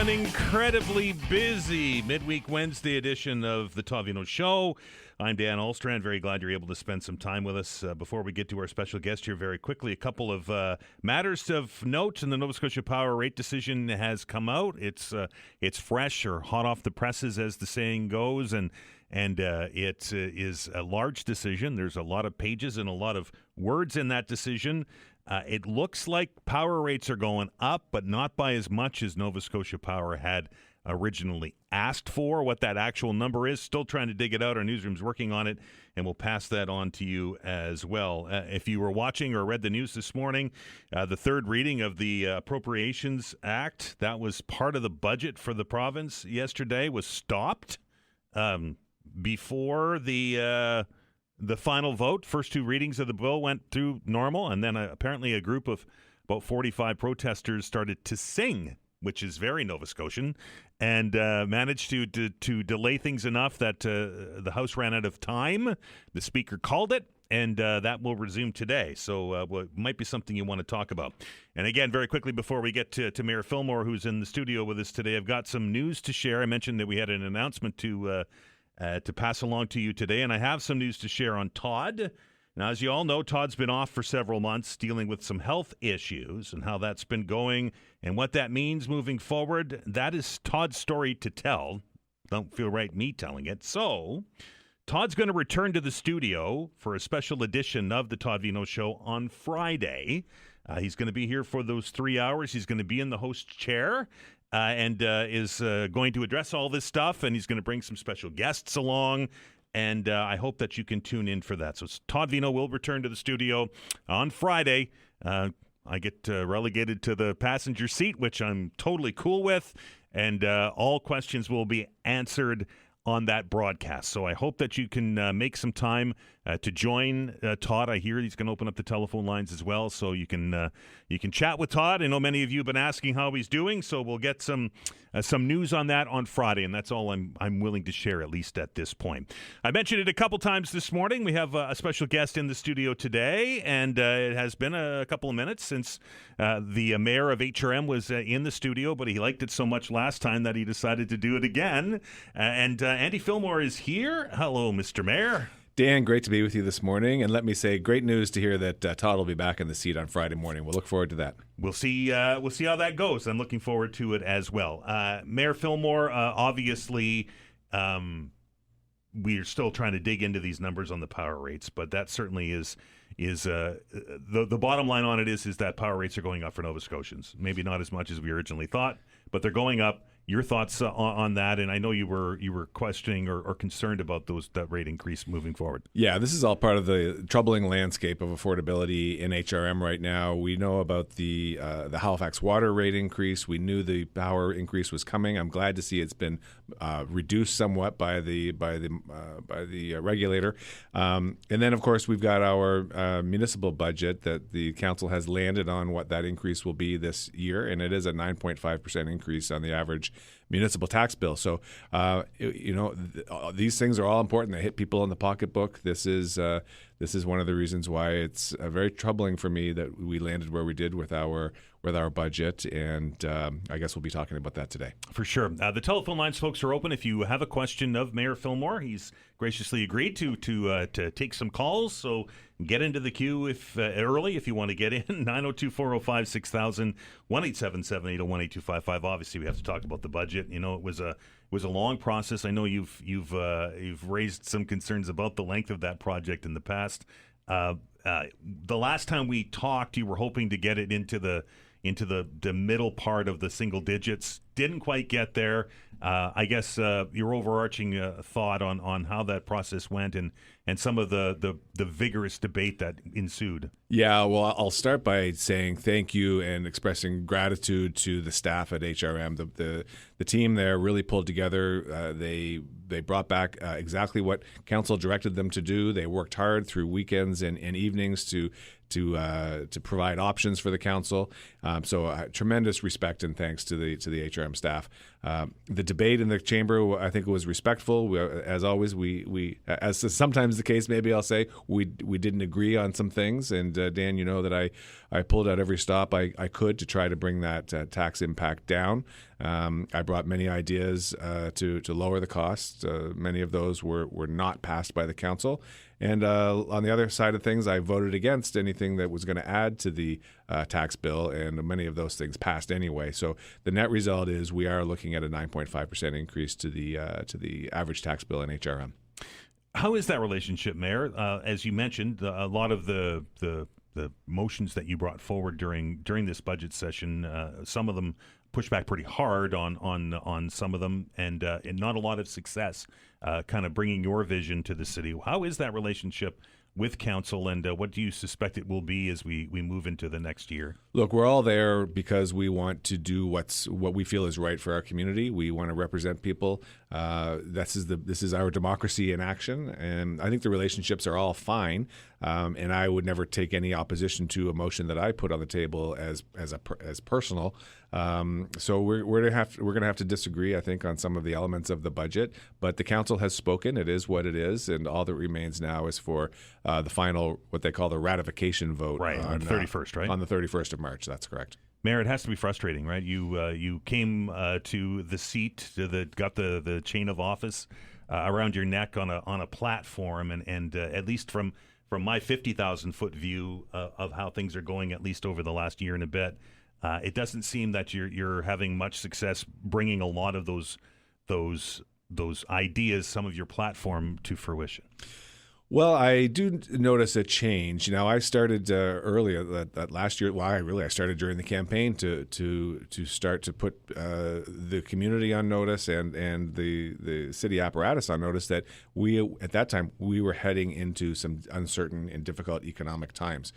an incredibly busy Midweek Wednesday edition of the Todd Veinotte Show. I'm Dan Alstrand. Very glad you're able to spend some time with us. Before we get to our special guest here very quickly, a couple of matters of note. And the Nova Scotia Power rate decision has come out. It's fresh or hot off the presses, as the saying goes, and it is a large decision. There's a lot of pages and a lot of words in that decision. It looks like power rates are going up, but not by as much as Nova Scotia Power had originally asked for. What that actual number is, still trying to dig it out. Our newsroom's working on it, and we'll pass that on to you as well. If you were watching or read the news this morning, the third reading of the Appropriations Act, that was part of the budget for the province yesterday, was stopped before the final vote. First two readings of the bill went through normal, and then apparently a group of about 45 protesters started to sing, which is very Nova Scotian, and managed to delay things enough that the House ran out of time. The Speaker called it, and that will resume today. So it might be something you want to talk about. And again, very quickly before we get to Mayor Fillmore, who's in the studio with us today, I've got some news to share. I mentioned that we had an announcement to pass along to you today, and I have some news to share on Todd. Now, as you all know, Todd's been off for several months dealing with some health issues, and how that's been going and what that means moving forward. That is Todd's story to tell. Don't feel right me telling it. So Todd's going to return to the studio for a special edition of the Todd Veinotte Show on Friday. He's going to be here for those 3 hours. He's going to be in the host chair. And is going to address all this stuff, and he's going to bring some special guests along, and I hope that you can tune in for that. So Todd Veinotte will return to the studio on Friday. I get relegated to the passenger seat, which I'm totally cool with, and all questions will be answered on that broadcast. So I hope that you can make some time to join Todd. I hear he's going to open up the telephone lines as well, so you can chat with Todd. I know many of you have been asking how he's doing, so we'll get some news on that on Friday, and that's all I'm willing to share, at least at this point. I mentioned it a couple times this morning. We have a special guest in the studio today, and it has been a couple of minutes since the mayor of HRM was in the studio, but he liked it so much last time that he decided to do it again. And Andy Fillmore is here. Hello, Mr. Mayor. Dan, great to be with you this morning. And let me say, great news to hear that Todd will be back in the seat on Friday morning. We'll look forward to that. We'll see how that goes. I'm looking forward to it as well. Mayor Fillmore, obviously, we're still trying to dig into these numbers on the power rates, but that certainly is the bottom line on it is that power rates are going up for Nova Scotians. Maybe not as much as we originally thought, but they're going up. Your thoughts on that? And I know you were questioning or concerned about that rate increase moving forward. Yeah, this is all part of the troubling landscape of affordability in HRM right now. We know about the Halifax water rate increase. We knew the power increase was coming. I'm glad to see it's been reduced somewhat by the regulator. And then, of course, we've got our municipal budget that the council has landed on what that increase will be this year, and it is a 9.5% increase on the average municipal tax bill. So, these things are all important. They hit people in the pocketbook. This is one of the reasons why it's very troubling for me that we landed where we did with our budget, and I guess we'll be talking about that today. For sure. The telephone lines, folks, are open. If you have a question of Mayor Fillmore, he's graciously agreed to take some calls. So get into the queue early if you want to get in. 902-405-6000, 1-877-801-8255. Obviously, we have to talk about the budget. You know, it was a long process. I know you've raised some concerns about the length of that project in the past. The last time we talked, you were hoping to get it into the middle part of the single digits. Didn't quite get there. I guess your overarching thought on how that process went and some of the vigorous debate that ensued. Yeah, well, I'll start by saying thank you and expressing gratitude to the staff at HRM. The team there really pulled together. They brought back exactly what council directed them to do. They worked hard through weekends and evenings to provide options for the council. So tremendous respect and thanks to the HRM staff. The debate in the chamber, I think, was respectful. As always, as is sometimes the case, maybe I'll say, we didn't agree on some things. And Dan, you know that I pulled out every stop I could to try to bring that tax impact down. I brought many ideas to lower the costs. Many of those were not passed by the council. And on the other side of things, I voted against anything that was going to add to the tax bill, and many of those things passed anyway. So the net result is we are looking at a 9.5% increase to the average tax bill in HRM. How is that relationship, Mayor? As you mentioned, a lot of the motions that you brought forward during this budget session, some of them pushed back pretty hard on some of them, and not a lot of success kind of bringing your vision to the city. How is that relationship with council, and what do you suspect it will be as we move into the next year? Look, we're all there because we want to do what we feel is right for our community. We want to represent people. This is our democracy in action, and I think the relationships are all fine. And I would never take any opposition to a motion that I put on the table as personal. So we're gonna have to disagree, I think, on some of the elements of the budget. But the council has spoken. It is what it is, and all that remains now is for the final, what they call the ratification vote, right, on the 31st, right? On the 31st of March. That's correct. Mayor, it has to be frustrating, right? You came to the seat, got the chain of office around your neck on a platform, and at least from my 50,000-foot view of how things are going, at least over the last year and a bit, it doesn't seem that you're having much success bringing a lot of those ideas, some of your platform, to fruition. Well, I do notice a change. I started earlier that last year. Well, I started during the campaign to start to put the community on notice and the city apparatus on notice that at that time we were heading into some uncertain and difficult economic times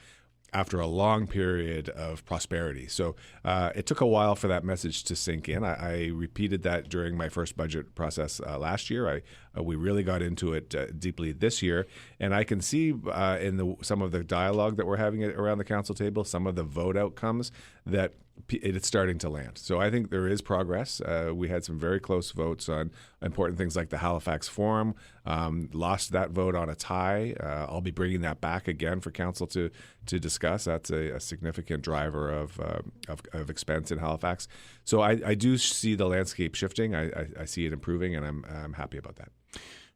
after a long period of prosperity. So it took a while for that message to sink in. I repeated that during my first budget process last year. We really got into it deeply this year. And I can see in some of the dialogue that we're having around the council table, some of the vote outcomes, that it's starting to land. So I think there is progress. We had some very close votes on important things like the Halifax Forum. Lost that vote on a tie. I'll be bringing that back again for council to discuss. That's a significant driver of expense in Halifax. So I do see the landscape shifting. I see it improving, and I'm happy about that.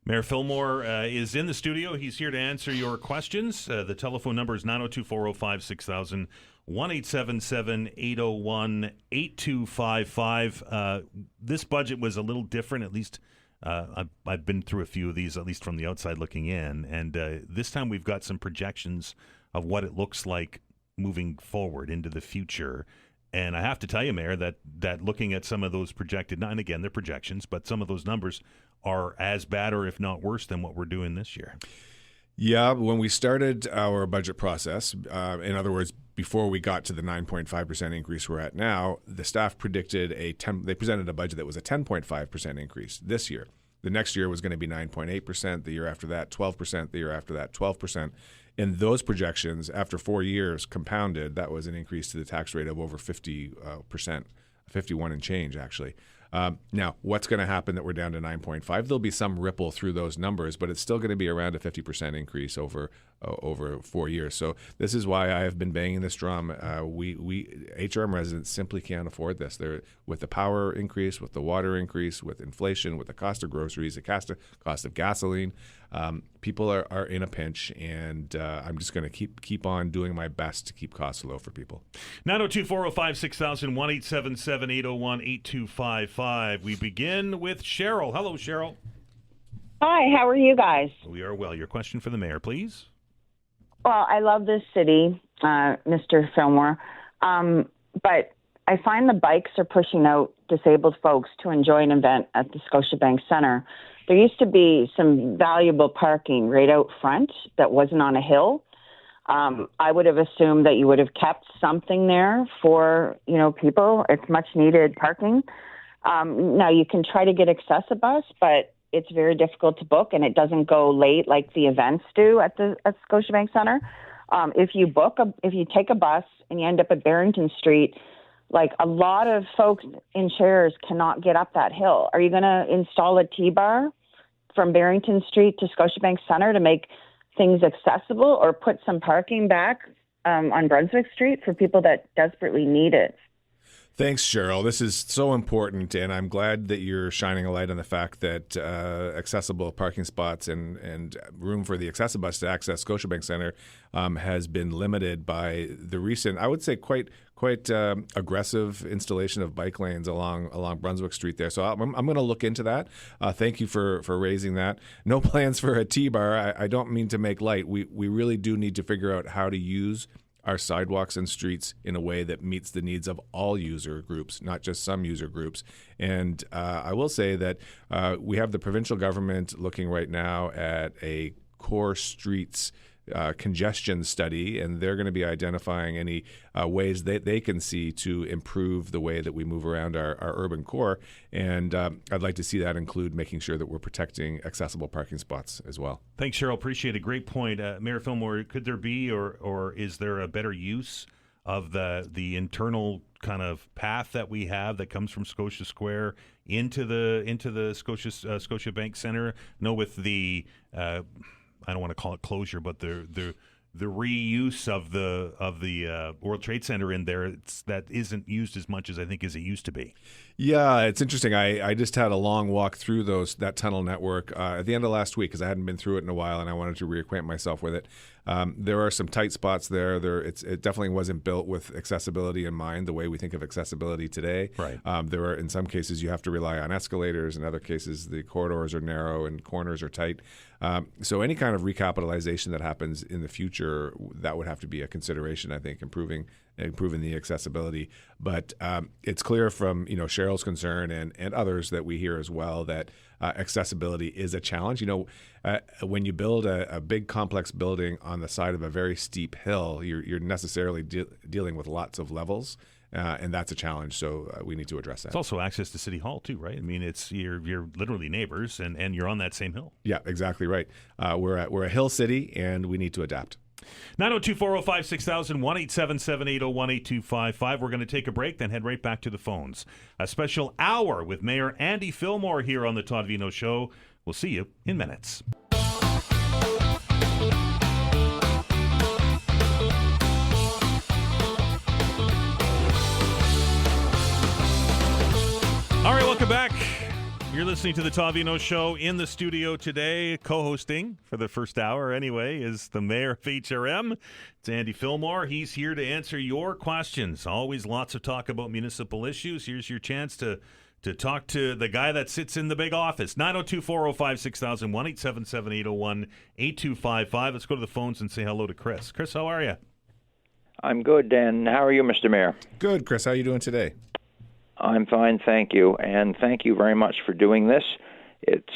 Mayor Fillmore is in the studio. He's here to answer your questions. The telephone number is 902-405-6000, 1-877-801-8255. This budget was a little different, at least I've been through a few of these, at least from the outside looking in. And this time we've got some projections of what it looks like moving forward into the future. And I have to tell you, Mayor, that looking at some of those projected, and again, they're projections, but some of those numbers are as bad or if not worse than what we're doing this year. Yeah, when we started our budget process, in other words, before we got to the 9.5% increase we're at now, the staff predicted they presented a budget that was a 10.5% increase this year. The next year was going to be 9.8%, the year after that 12%, the year after that 12%. And those projections, after 4 years compounded, that was an increase to the tax rate of over 50%, 51 and change, actually. Now, what's going to happen that we're down to 9.5? There'll be some ripple through those numbers, but it's still going to be around a 50% increase over 4 years. So this is why I have been banging this drum. We HRM residents simply can't afford this. With the power increase, with the water increase, with inflation, with the cost of groceries, the cost of gasoline, people are in a pinch, and I'm just going to keep on doing my best to keep costs low for people. 902-405-6000, 1-877-801-8255. We begin with Cheryl. Hello, Cheryl. Hi, how are you guys? We are well. Your question for the mayor, please. Well, I love this city, Mr. Fillmore, but I find the bikes are pushing out disabled folks to enjoy an event at the Scotiabank Centre. There used to be some valuable parking right out front that wasn't on a hill. I would have assumed that you would have kept something there for, people. It's much needed parking. Now you can try to get Accessibus, but it's very difficult to book, and it doesn't go late like the events do at Scotiabank Center. If you take a bus and you end up at Barrington Street, Like, a lot of folks in chairs cannot get up that hill. Are you going to install a T-bar from Barrington Street to Scotiabank Centre to make things accessible, or put some parking back on Brunswick Street for people that desperately need it? Thanks, Cheryl. This is so important, and I'm glad that you're shining a light on the fact that accessible parking spots and room for the accessible bus to access Scotiabank Centre has been limited by the recent, I would say, quite aggressive installation of bike lanes along Brunswick Street there. So I'm going to look into that. Thank you for raising that. No plans for a T-bar. I don't mean to make light. We really do need to figure out how to use our sidewalks and streets in a way that meets the needs of all user groups, not just some user groups. And I will say that we have the provincial government looking right now at a core streets congestion study, and they're going to be identifying any ways that they can see to improve the way that we move around our urban core. And I'd like to see that include making sure that we're protecting accessible parking spots as well. Thanks, Cheryl. Appreciate it. Great point. Mayor Fillmore, could there be or is there a better use of the internal kind of path that we have that comes from Scotia Square into the Scotiabank Centre? No, with the I don't want to call it closure, but the reuse of the World Trade Center in there, that isn't used as much as I think as it used to be. Yeah, it's interesting. I just had a long walk through that tunnel network at the end of last week because I hadn't been through it in a while, and I wanted to reacquaint myself with it. There are some tight spots there. It definitely wasn't built with accessibility in mind, the way we think of accessibility today. Right. There are, in some cases, you have to rely on escalators. In other cases, the corridors are narrow and corners are tight. So any kind of recapitalization that happens in the future, that would have to be a consideration, I think, improving the accessibility. But it's clear from Cheryl's concern and others that we hear as well that accessibility is a challenge. When you build a big complex building on the side of a very steep hill, you're necessarily dealing with lots of levels. And that's a challenge, so we need to address that. It's also access to City Hall too, right? I mean, you're literally neighbors, and you're on that same hill. Yeah, exactly right. We're a hill city, and we need to adapt. 902-405-6000, 1-877-801-8255. We're going to take a break, then head right back to the phones. A special hour with Mayor Andy Fillmore here on the Todd Veinotte Show. We'll see you in minutes. All right, welcome back. You're listening to the Todd Veinotte Show. In the studio today, co-hosting for the first hour anyway, is the mayor of HRM. It's Andy Fillmore. He's here to answer your questions. Always lots of talk about municipal issues. Here's your chance to talk to the guy that sits in the big office. 902-405-6000, 1-877-801-8255. Let's go to the phones and say hello to Chris. Chris, how are you? I'm good, Dan. How are you, Mr. Mayor? Good, Chris. How are you doing today? I'm fine, thank you. And thank you very much for doing this. It's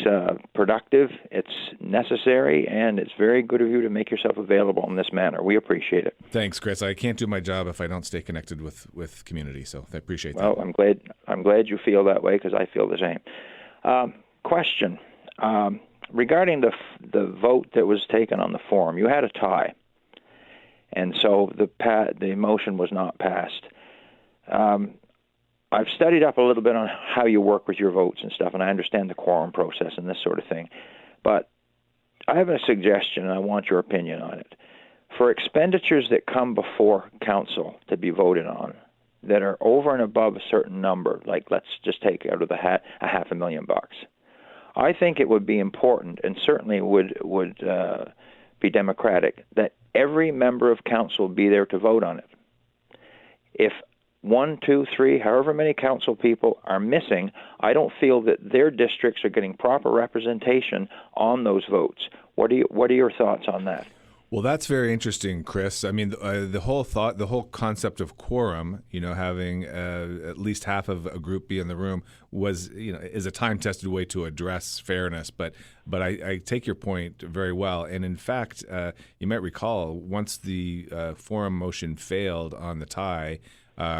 productive, it's necessary, and it's very good of you to make yourself available in this manner. We appreciate it. Thanks, Chris. I can't do my job if I don't stay connected with community, so I appreciate that. Well, I'm glad you feel that way because I feel the same. Question. Regarding the vote that was taken on the forum, you had a tie, and so the motion was not passed. I've studied up a little bit on how you work with your votes and stuff, and I understand the quorum process and this sort of thing. But I have a suggestion, and I want your opinion on it. For expenditures that come before council to be voted on that are over and above a certain number, like let's just take out of the hat $500,000, I think it would be important, and certainly would be democratic, that every member of council be there to vote on it. If 1, 2, 3, however many council people are missing, I don't feel that their districts are getting proper representation on those votes. What are your thoughts on that? Well, that's very interesting, Chris. I mean, the whole concept of quorum, having at least half of a group be in the room is a time-tested way to address fairness. But I take your point very well. And in fact, you might recall once the forum motion failed on the tie,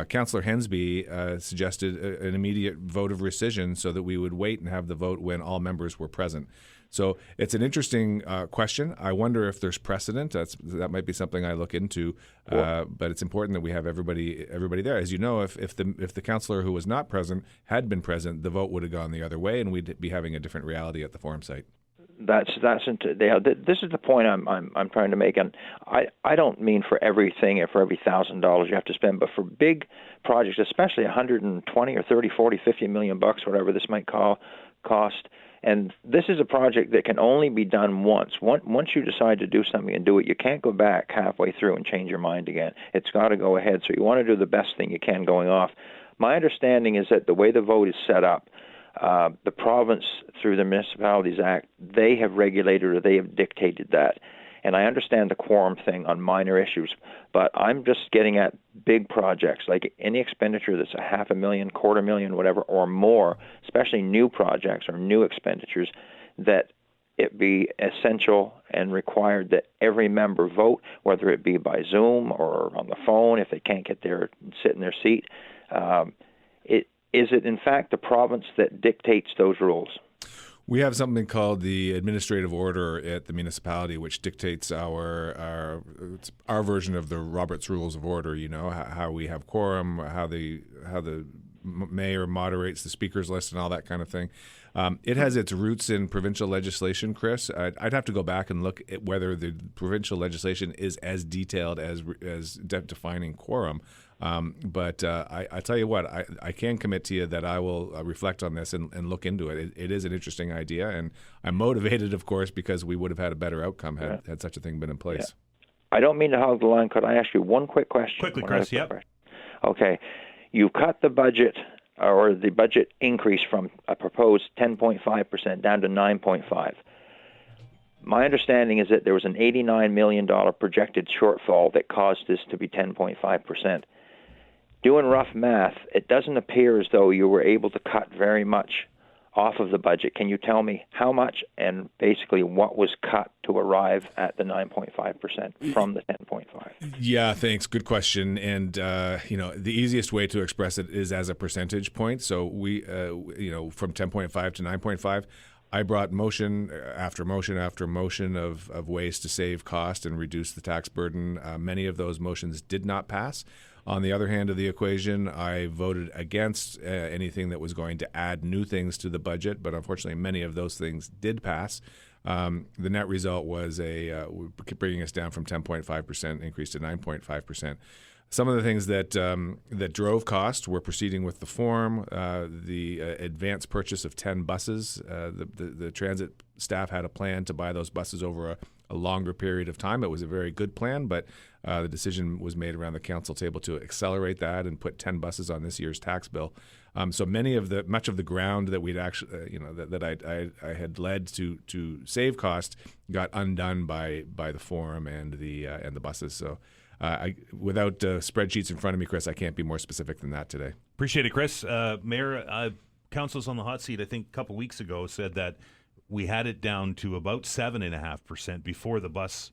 Councillor Hensby suggested an immediate vote of rescission so that we would wait and have the vote when all members were present. So it's an interesting question. I wonder if there's precedent. That might be something I look into. But it's important that we have everybody there. As you know, if the councillor who was not present had been present, the vote would have gone the other way, and we'd be having a different reality at the forum site. This is the point I'm trying to make, and I don't mean for everything or for every $1,000 you have to spend, but for big projects, especially 120 or 30, 40, 50 million bucks, whatever this might cost. And this is a project that can only be done once. Once you decide to do something and do it, you can't go back halfway through and change your mind again. It's got to go ahead. So you want to do the best thing you can going off. My understanding is that the way the vote is set up, the province, through the Municipalities Act, they have regulated or they have dictated that. And I understand the quorum thing on minor issues, but I'm just getting at big projects, like any expenditure that's $500,000, $250,000, whatever, or more, especially new projects or new expenditures, that it be essential and required that every member vote, whether it be by Zoom or on the phone if they can't get there and sit in their seat. Is it, in fact, the province that dictates those rules? We have something called the administrative order at the municipality, which dictates our version of the Robert's Rules of Order. You know, how we have quorum, how the mayor moderates the speakers list, and all that kind of thing. It has its roots in provincial legislation, Chris. I'd have to go back and look at whether the provincial legislation is as detailed as defining quorum. But I tell you what, I can commit to you that I will reflect on this and look into it. It is an interesting idea, and I'm motivated, of course, because we would have had a better outcome had such a thing been in place. Yeah. I don't mean to hog the line. Could I ask you one quick question? Quickly, Chris, yep. Okay. You cut the budget, or the budget increase from a proposed 10.5% down to 9.5%. My understanding is that there was an $89 million projected shortfall that caused this to be 10.5%. Doing rough math, it doesn't appear as though you were able to cut very much off of the budget. Can you tell me how much and basically what was cut to arrive at the 9.5% from the 10.5%? Yeah, thanks. Good question. And, the easiest way to express it is as a percentage point. So we, from 10.5 to 9.5, I brought motion after motion after motion of ways to save cost and reduce the tax burden. Many of those motions did not pass. On the other hand of the equation, I voted against anything that was going to add new things to the budget, but unfortunately many of those things did pass. The net result was bringing us down from 10.5% increase to 9.5%. Some of the things that drove cost were proceeding with the forum, the advance purchase of 10 buses. The transit staff had a plan to buy those buses over a longer period of time. It was a very good plan, but the decision was made around the council table to accelerate that and put 10 buses on this year's tax bill. So much of the ground that we'd actually, that I had led to save cost got undone by the forum and the buses. So. Without spreadsheets in front of me, Chris, I can't be more specific than that today. Appreciate it, Chris. Mayor, council's on the hot seat, I think a couple weeks ago, said that we had it down to about 7.5% before the bus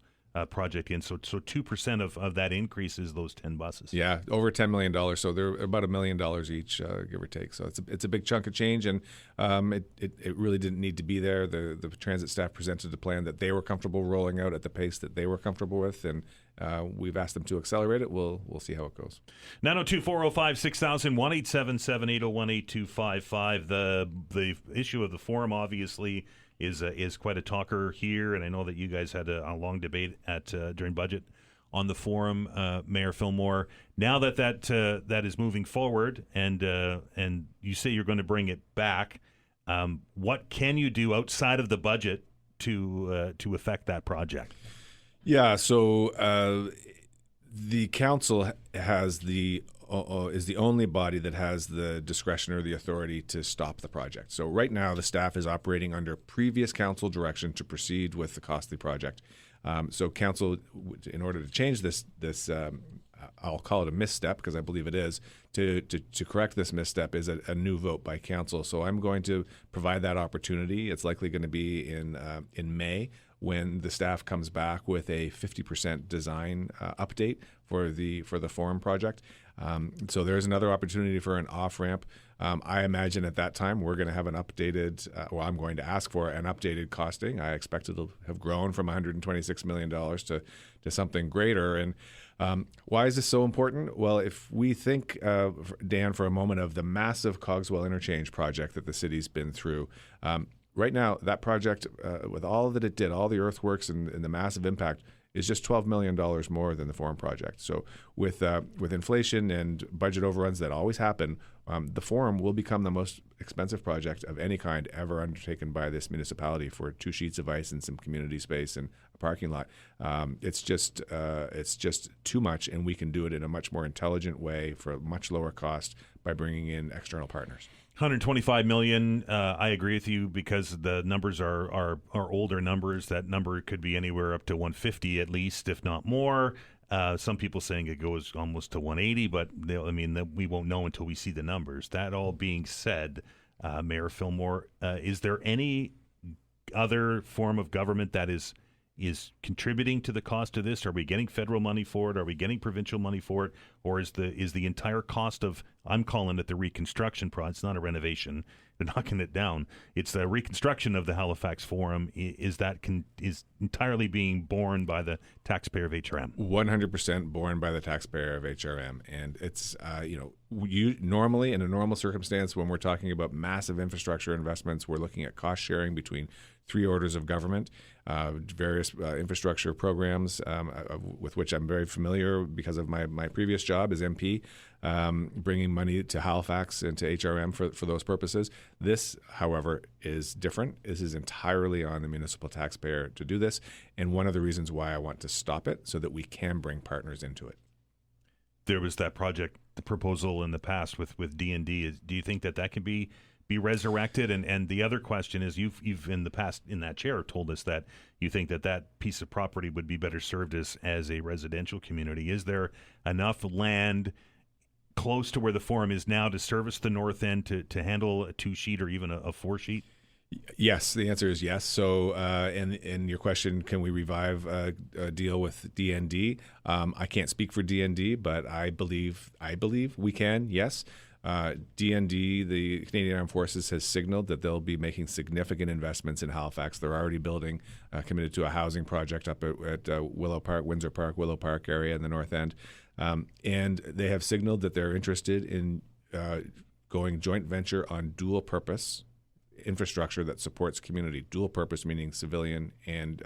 project in. So 2% of that increase is those 10 buses. Yeah, over $10 million. So they're about $1 million each, give or take. So it's a big chunk of change, and it really didn't need to be there. The transit staff presented a plan that they were comfortable rolling out at the pace that they were comfortable with, and we've asked them to accelerate it. We'll see how it goes. 902-405-6000, 1-877-801-8255. The issue of the forum, obviously, is quite a talker here, and I know that you guys had a long debate during budget on the forum, Mayor Fillmore. Now that is moving forward, and you say you're going to bring it back, what can you do outside of the budget to affect that project? Yeah, so the council is the only body that has the discretion or the authority to stop the project. So right now, the staff is operating under previous council direction to proceed with the costly project. So council, in order to change this, I'll call it a misstep because I believe it is, to correct this misstep is a new vote by council. So I'm going to provide that opportunity. It's likely going to be in May, when the staff comes back with a 50% design update for the forum project. So there's another opportunity for an off-ramp. I imagine at that time we're going to have an updated, I'm going to ask for an updated costing. I expect it'll have grown from $126 million to something greater. And why is this so important? Well, if we think, Dan, for a moment of the massive Cogswell Interchange project that the city's been through, right now that project, with all that it did, all the earthworks and the massive impact, is just $12 million more than the Forum project. So with inflation and budget overruns that always happen, the Forum will become the most expensive project of any kind ever undertaken by this municipality for 2 sheets of ice and some community space and a parking lot. It's just too much, and we can do it in a much more intelligent way for a much lower cost by bringing in external partners. 125 million. I agree with you because the numbers are older numbers. That number could be anywhere up to 150 at least, if not more. Some people saying it goes almost to 180, but we won't know until we see the numbers. That all being said, Mayor Fillmore, is there any other form of government that is contributing to the cost of this? Are we getting federal money for it? Are we getting provincial money for it? Or is the entire cost of, I'm calling it the reconstruction project, it's not a renovation, they're knocking it down, it's the reconstruction of the Halifax Forum, is entirely being borne by the taxpayer of HRM? 100% borne by the taxpayer of HRM. And it's, normally in a normal circumstance, when we're talking about massive infrastructure investments, we're looking at cost sharing between 3 orders of government, various infrastructure programs with which I'm very familiar because of my previous job as MP, bringing money to Halifax and to HRM for those purposes. This, however, is different. This is entirely on the municipal taxpayer to do this, and one of the reasons why I want to stop it so that we can bring partners into it. There was that project, the proposal in the past with D&D. Do you think that can be resurrected? And the other question is, you've in the past in that chair told us that you think that piece of property would be better served as a residential community. Is there enough land close to where the Forum is now to service the north end to handle a 2-sheet or even a 4-sheet? Yes, the answer is yes. So, and your question, can we revive a deal with DND? I can't speak for DND, but I believe we can. Yes. DND, the Canadian Armed Forces, has signaled that they'll be making significant investments in Halifax. They're already building, committed to a housing project up at Willow Park, Windsor Park, Willow Park area in the north end. And they have signaled that they're interested in going joint venture on dual purpose infrastructure that supports community. Dual purpose meaning civilian and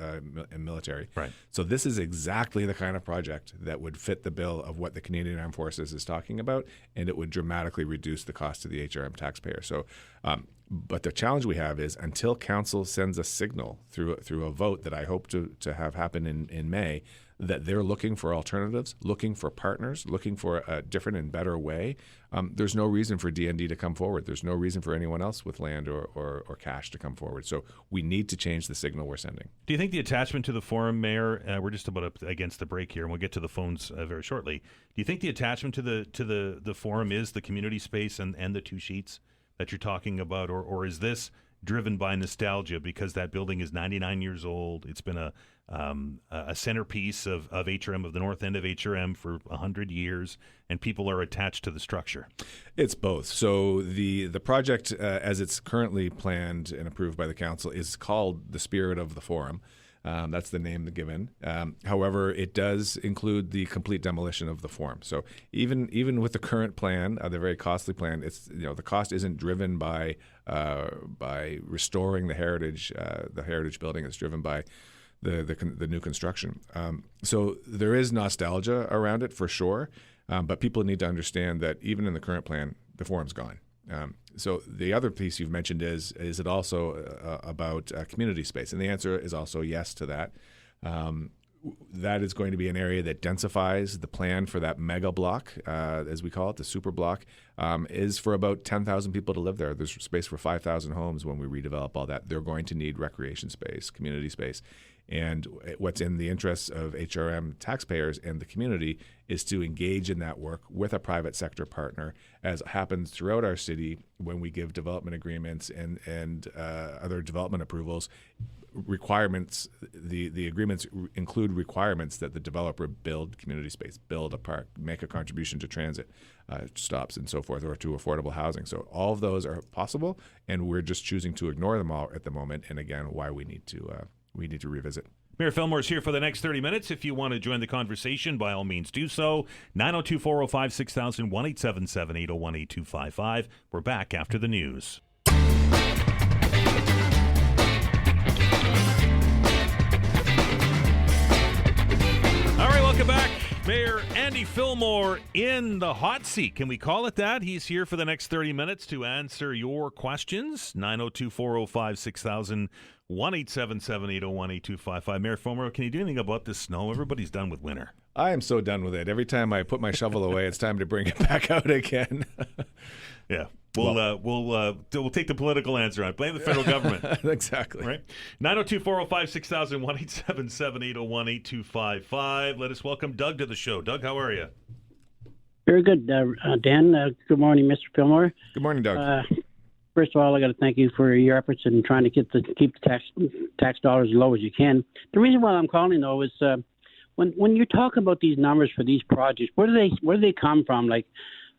military. Right. So this is exactly the kind of project that would fit the bill of what the Canadian Armed Forces is talking about, and it would dramatically reduce the cost to the HRM taxpayer. So, but the challenge we have is until council sends a signal through a vote that I hope to have happen in May, that they're looking for alternatives, looking for partners, looking for a different and better way. There's no reason for DND to come forward. There's no reason for anyone else with land or cash to come forward. So we need to change the signal we're sending. Do you think the attachment to the Forum, Mayor, we're just about up against the break here, and we'll get to the phones very shortly. Do you think the attachment to the Forum is the community space and the 2 sheets that you're talking about, or is this driven by nostalgia because that building is 99 years old? It's been a centerpiece of HRM, of the north end of HRM, for 100 years, and people are attached to the structure. It's both. So the project, as it's currently planned and approved by the council, is called the Spirit of the Forum. That's the name given. However, it does include the complete demolition of the Forum. So even with the current plan, the very costly plan, it's the cost isn't driven by restoring the heritage building. It's driven by the new construction. So there is nostalgia around it for sure, but people need to understand that even in the current plan, the Forum's gone. So the other piece you've mentioned is it also about community space? And the answer is also yes to that. That is going to be an area that densifies. The plan for that mega block, as we call it, the super block, is for about 10,000 people to live there. There's space for 5,000 homes when we redevelop all that. They're going to need recreation space, community space. And what's in the interests of HRM taxpayers and the community is to engage in that work with a private sector partner, as happens throughout our city when we give development agreements and other development approvals. requirements. The agreements include requirements that the developer build community space, build a park, make a contribution to transit stops and so forth, or to affordable housing. So all of those are possible, and we're just choosing to ignore them all at the moment. And again, why we need to revisit. Mayor Fillmore is here for the next 30 minutes. If you want to join the conversation, by all means do so. 902-405-6000, 1-877-801-8255. We're back after the news. All right, welcome back. Mayor Andy Fillmore in the hot seat. Can we call it that? He's here for the next 30 minutes to answer your questions. 902-405-6000, 1-877-801-8255. Mayor Fillmore, can you do anything about this snow? Everybody's done with winter. I am so done with it. Every time I put my shovel away, it's time to bring it back out again. Yeah. We'll take the political answer on it. Blame the federal government. Exactly. Right? 902-405-6000, 1-877-801-8255. Let us welcome Doug to the show. Doug, how are you? Very good, Dan. Good morning, Mr. Fillmore. Good morning, Doug. First of all, I got to thank you for your efforts in trying to keep the tax dollars as low as you can. The reason why I'm calling, though, is when you talk about these numbers for these projects, where do they come from? Like,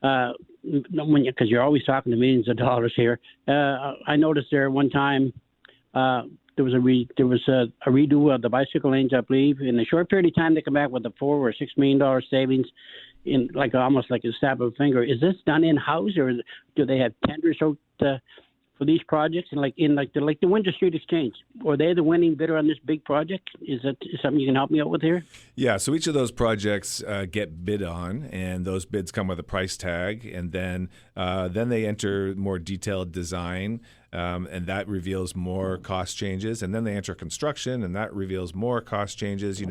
because you're always talking to millions of dollars here. I noticed there one time there was a redo of the bicycle lanes, I believe. In a short period of time, they come back with a $4 or $6 million savings in almost like a snap of a finger. Is this done in house, or do they have tenders out for these projects? And like the Windsor Street Exchange, are they the winning bidder on this big project? Is that something you can help me out with here? Yeah, so each of those projects get bid on, and those bids come with a price tag, and then they enter more detailed design, and that reveals more cost changes, and then they enter construction, and that reveals more cost changes,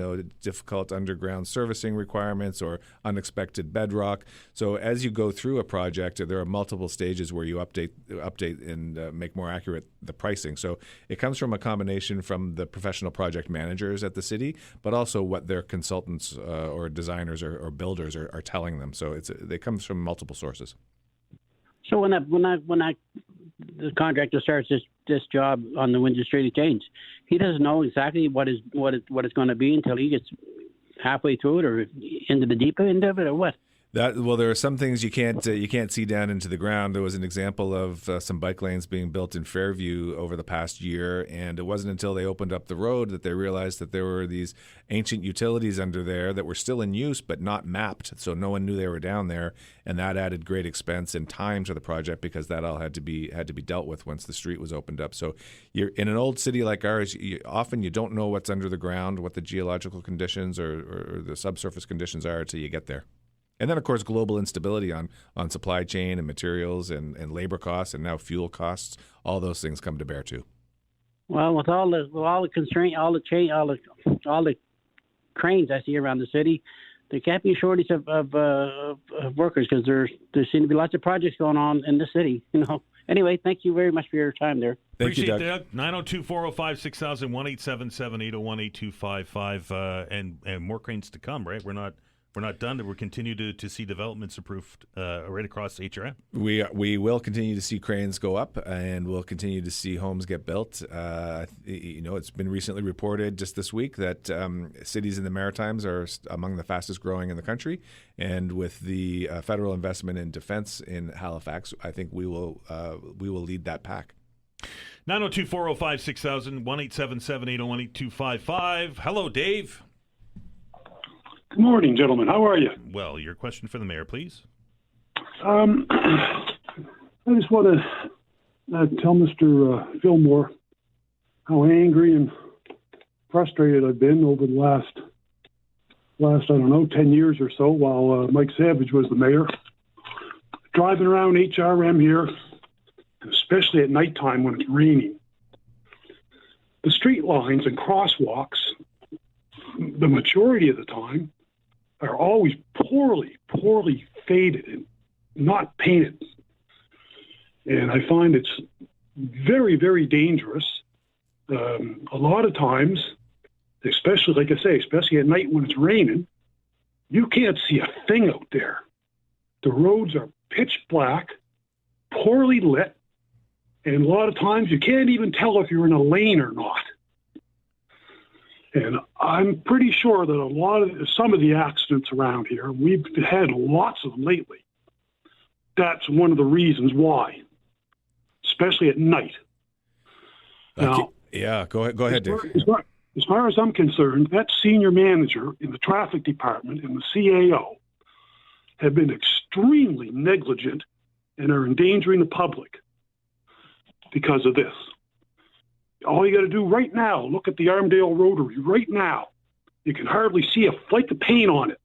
difficult underground servicing requirements or unexpected bedrock. So as you go through a project, there are multiple stages where you update and make more accurate the pricing. So it comes from a combination from the professional project managers at the city, but also what their consultants or designers or builders are telling them. So it comes from multiple sources. So when the contractor starts this job on the Windsor Street Exchange, he doesn't know exactly what it's going to be until he gets halfway through it or into the deep end of it, or what? There are some things you can't see down into the ground. There was an example of some bike lanes being built in Fairview over the past year, and it wasn't until they opened up the road that they realized that there were these ancient utilities under there that were still in use but not mapped, so no one knew they were down there, and that added great expense and time to the project because that all had to be dealt with once the street was opened up. So you're in an old city like ours, often you don't know what's under the ground, what the geological conditions or the subsurface conditions are until you get there. And then, of course, global instability on supply chain and materials and labor costs and now fuel costs. All those things come to bear too. Well, with all the constraint, all the cranes I see around the city, there can't be a shortage of workers because there seem to be lots of projects going on in the city. Anyway, thank you very much for your time there. Thank you, Doug. 902-405-6000, 1-877-801-8255, and more cranes to come. Right, we're not done. We'll continue to see developments approved right across HRM. We will continue to see cranes go up, and we'll continue to see homes get built. It's been recently reported just this week that cities in the Maritimes are among the fastest growing in the country. And with the federal investment in defense in Halifax, I think we will lead that pack. 902-405-6000, 1-877-801-8255. Hello, Dave. Good morning, gentlemen. How are you? Well, your question for the mayor, please. I just want to tell Mr. Fillmore how angry and frustrated I've been over the last 10 years or so while Mike Savage was the mayor. Driving around HRM here, especially at nighttime when it's raining. The street lines and crosswalks, the majority of the time, are always poorly faded and not painted. And I find it's very, very dangerous. A lot of times, especially at night when it's raining, you can't see a thing out there. The roads are pitch black, poorly lit, and a lot of times you can't even tell if you're in a lane or not. And I'm pretty sure that some of the accidents around here, we've had lots of them lately. That's one of the reasons why, especially at night. Now, go ahead, Dave. As far as I'm concerned, that senior manager in the traffic department and the CAO have been extremely negligent and are endangering the public because of this. All you got to do right now, look at the Armdale Rotary right now. You can hardly see a flake of paint on it.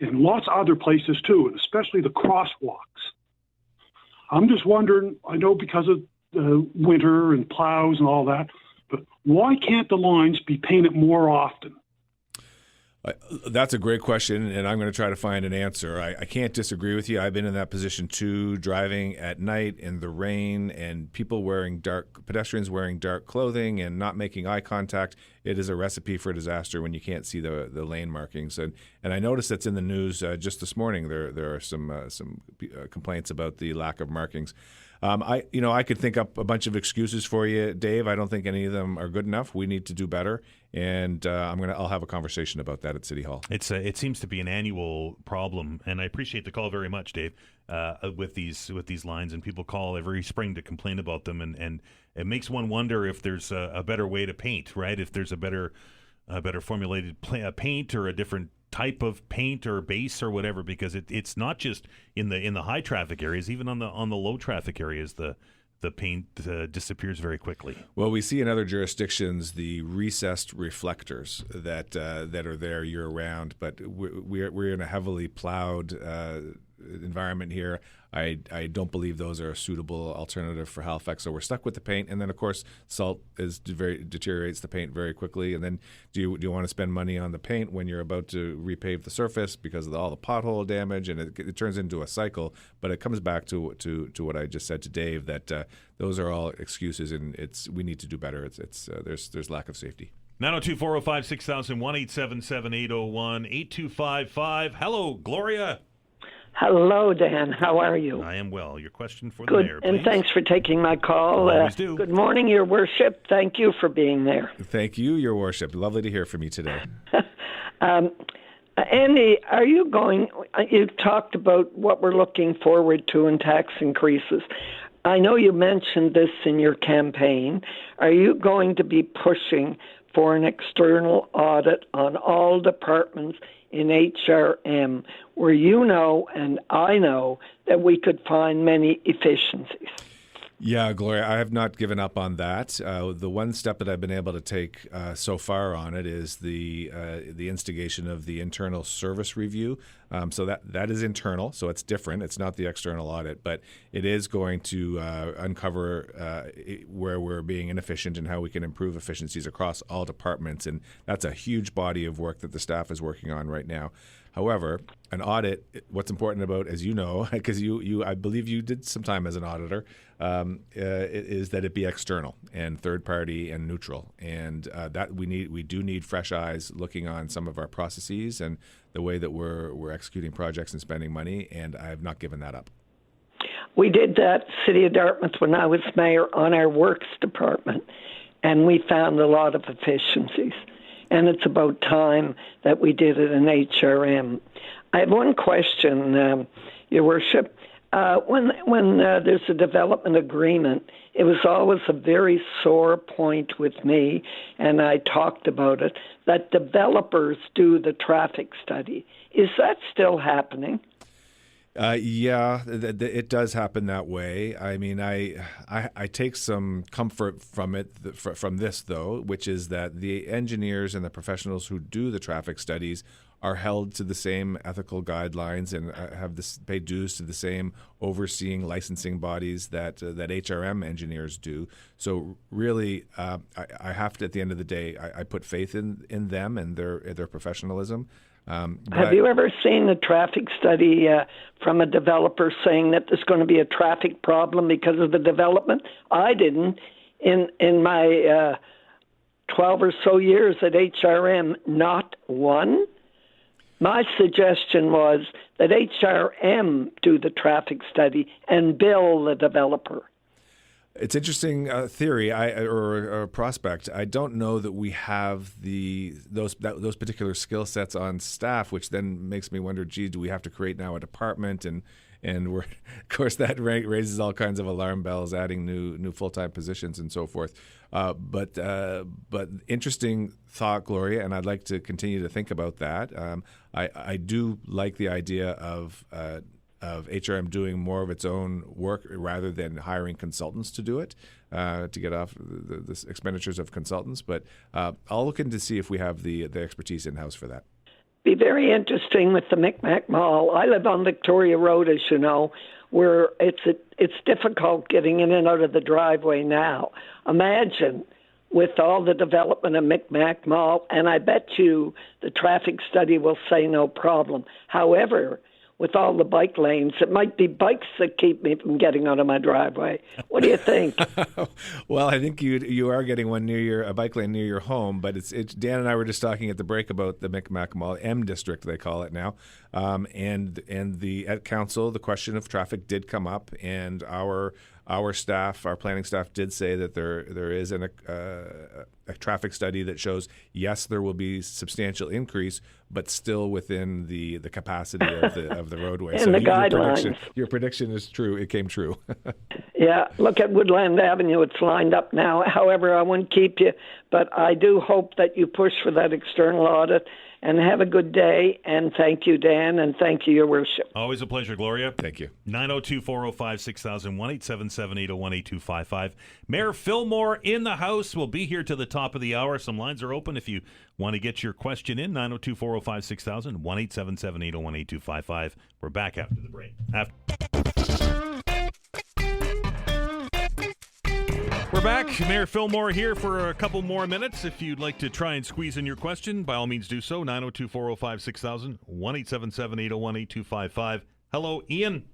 And lots of other places too, and especially the crosswalks. I'm just wondering, I know because of winter and plows and all that, but why can't the lines be painted more often? That's a great question, and I'm going to try to find an answer. I can't disagree with you. I've been in that position too, driving at night in the rain and pedestrians wearing dark clothing and not making eye contact. It is a recipe for disaster when you can't see the lane markings. And I noticed that's in the news just this morning. There are some complaints about the lack of markings. I could think up a bunch of excuses for you, Dave. I don't think any of them are good enough. We need to do better, and I'll have a conversation about that at City Hall. It seems to be an annual problem, and I appreciate the call very much, Dave. With these lines, and people call every spring to complain about them, and it makes one wonder if there's a better way to paint, right? If there's a better formulated paint or a different type of paint or base or whatever, because it's not just in the high traffic areas, even on the low traffic areas, the paint disappears very quickly. Well, we see in other jurisdictions the recessed reflectors that are there year round, but we're in a heavily plowed environment here. I don't believe those are a suitable alternative for Halifax, so we're stuck with the paint. And then, of course, salt deteriorates the paint very quickly. And then, do you want to spend money on the paint when you're about to repave the surface because of all the pothole damage? And it turns into a cycle. But it comes back to what I just said to Dave, that those are all excuses, and we need to do better. There's lack of safety. 902-405-6001, 877-801-8255. Hello, Gloria. Hello, Dan. How are you? I am well. Your question for the Good, mayor, please. and thanks for taking my call. Always do. Good morning, Your Worship. Thank you for being there. Thank you, Your Worship. Lovely to hear from you today. Andy, you've talked about what we're looking forward to in tax increases. I know you mentioned this in your campaign. Are you going to be pushing for an external audit on all departments in HRM, where you know and I know that we could find many efficiencies? Yeah, Gloria, I have not given up on that. The one step that I've been able to take so far on it is the instigation of the internal service review. So that is internal, so it's different. It's not the external audit, but it is going to uncover where we're being inefficient and how we can improve efficiencies across all departments. And that's a huge body of work that the staff is working on right now. However, an audit, what's important about, as you know, because I believe you did some time as an auditor, is that it be external and third party and neutral, and that we do need fresh eyes looking on some of our processes and the way that we're executing projects and spending money, and I have not given that up. We did that, City of Dartmouth, when I was mayor, on our works department, and we found a lot of efficiencies. And it's about time that we did it in HRM. I have one question, Your Worship. When there's a development agreement, it was always a very sore point with me, and I talked about it, that developers do the traffic study. Is that still happening? Yeah, it does happen that way. I mean, I take some comfort from it, from this, though, which is that the engineers and the professionals who do the traffic studies are held to the same ethical guidelines and have pay dues to the same overseeing licensing bodies that HRM engineers do. So really, I have to, at the end of the day, I put faith in them and their professionalism. Have you ever seen a traffic study from a developer saying that there's going to be a traffic problem because of the development? I didn't. In my 12 or so years at HRM, not one. My suggestion was that HRM do the traffic study and bill the developer. It's interesting theory or prospect. I don't know that we have those particular skill sets on staff, which then makes me wonder, gee, do we have to create now a department? And we're, of course, that raises all kinds of alarm bells, adding new full-time positions and so forth. But interesting thought, Gloria, and I'd like to continue to think about that. I do like the idea of HRM doing more of its own work rather than hiring consultants to do it, to get off the expenditures of consultants. But I'll look into see if we have the expertise in-house for that. Be very interesting with the Micmac Mall. I live on Victoria Road, as you know, where it's difficult getting in and out of the driveway now. Imagine with all the development of Micmac Mall, and I bet you the traffic study will say no problem. However, with all the bike lanes, it might be bikes that keep me from getting out of my driveway. What do you think? Well, I think you are getting a bike lane near your home, but it's Dan and I were just talking at the break about the Micmac Mall, M District they call it now, and at council the question of traffic did come up, and our staff, our planning staff, did say that there is a traffic study that shows yes, there will be substantial increase, but still within the capacity of the roadway. And so the guidelines. Your prediction is true. It came true. Yeah, look at Woodland Avenue. It's lined up now. However, I won't keep you, but I do hope that you push for that external audit. And have a good day, and thank you, Dan, and thank you, Your Worship. Always a pleasure, Gloria. Thank you. 902-405-6000, 1-877-801-8255. Mayor Fillmore in the house. Will be here to the top of the hour. Some lines are open if you want to get your question in. 902-405-6000, 1-877-801-8255. We're back after the break. We're back. Mayor Fillmore here for a couple more minutes. If you'd like to try and squeeze in your question, by all means do so. 902-405-6000, 1-877-801-8255. Hello, Ian.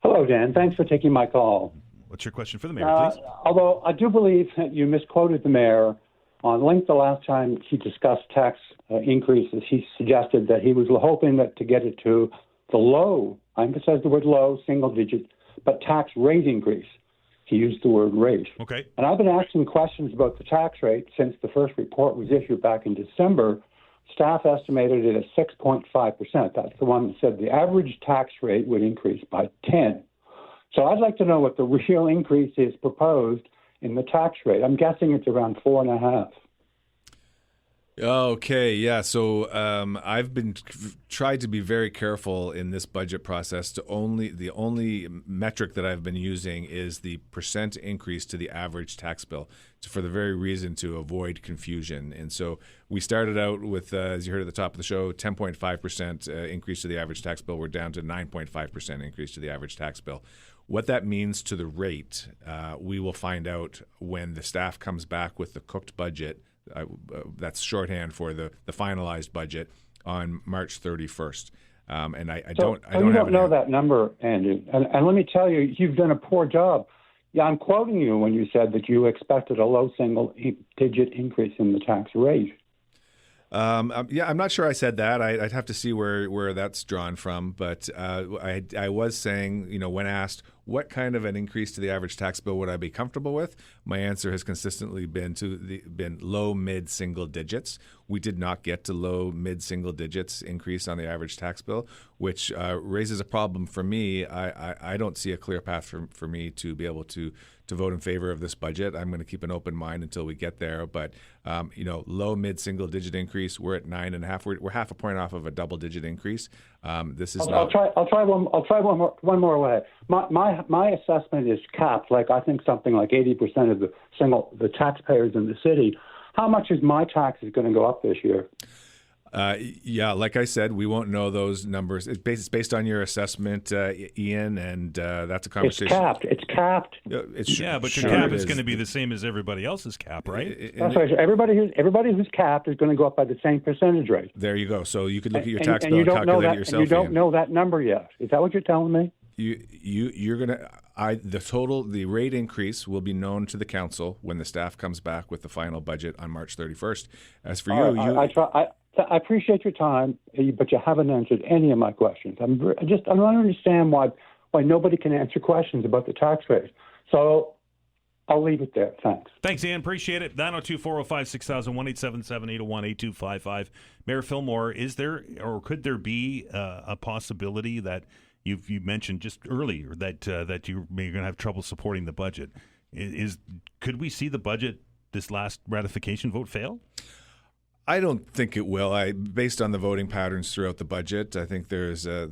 Hello, Dan. Thanks for taking my call. What's your question for the mayor, please? Although I do believe that you misquoted the mayor. On length, the last time he discussed tax increases, he suggested that he was hoping that to get it to the low, I emphasize the word low, single digit, but tax rate increase. He used the word rate. Okay. And I've been asking questions about the tax rate since the first report was issued back in December. Staff estimated it at 6.5%. That's the one that said the average tax rate would increase by 10. So I'd like to know what the real increase is proposed in the tax rate. I'm guessing it's around 4.5%. Okay, yeah. So I've been tried to be very careful in this budget process. The only metric that I've been using is the percent increase to the average tax bill, for the very reason to avoid confusion. And so we started out with, as you heard at the top of the show, 10.5% increase to the average tax bill. We're down to 9.5% increase to the average tax bill. What that means to the rate, we will find out when the staff comes back with the cooked budget. That's shorthand for the finalized budget on March 31st. And I don't know that number, Andy. And let me tell you, you've done a poor job. Yeah, I'm quoting you when you said that you expected a low single-digit increase in the tax rate. Yeah, I'm not sure I said that. I'd have to see where that's drawn from. But I was saying, when asked what kind of an increase to the average tax bill would I be comfortable with, my answer has consistently been low mid single digits. We did not get to low mid single digits increase on the average tax bill, which raises a problem for me. I don't see a clear path for me to be able to vote in favor of this budget. I'm going to keep an open mind until we get there. But low mid single digit increase. We're at 9.5. We're half a point off of a double digit increase. This is I'll try one more way. My assessment is capped. Like I think something like 80% of the taxpayers in the city. How much is my taxes going to go up this year? Yeah, like I said, we won't know those numbers. It's based on your assessment, Ian, and that's a conversation. It's capped. But your cap is going to be the same as everybody else's cap, right? That's right. Everybody who's capped is going to go up by the same percentage rate. There you go. So you could look at your tax bill and calculate it yourself. And you don't know that number yet. Is that what you're telling me? You're going to the rate increase will be known to the council when the staff comes back with the final budget on March 31st. As for I appreciate your time, but you haven't answered any of my questions. I don't understand why nobody can answer questions about the tax rate. So I'll leave it there. Thanks. Thanks, Ian. Appreciate it. 902-405-6000, 1-877-801-8255. Mayor Fillmore, is there or could there be a possibility that you mentioned just earlier that you're going to have trouble supporting the budget? Could we see the budget, this last ratification vote, fail? I don't think it will. Based on the voting patterns throughout the budget, I think there is a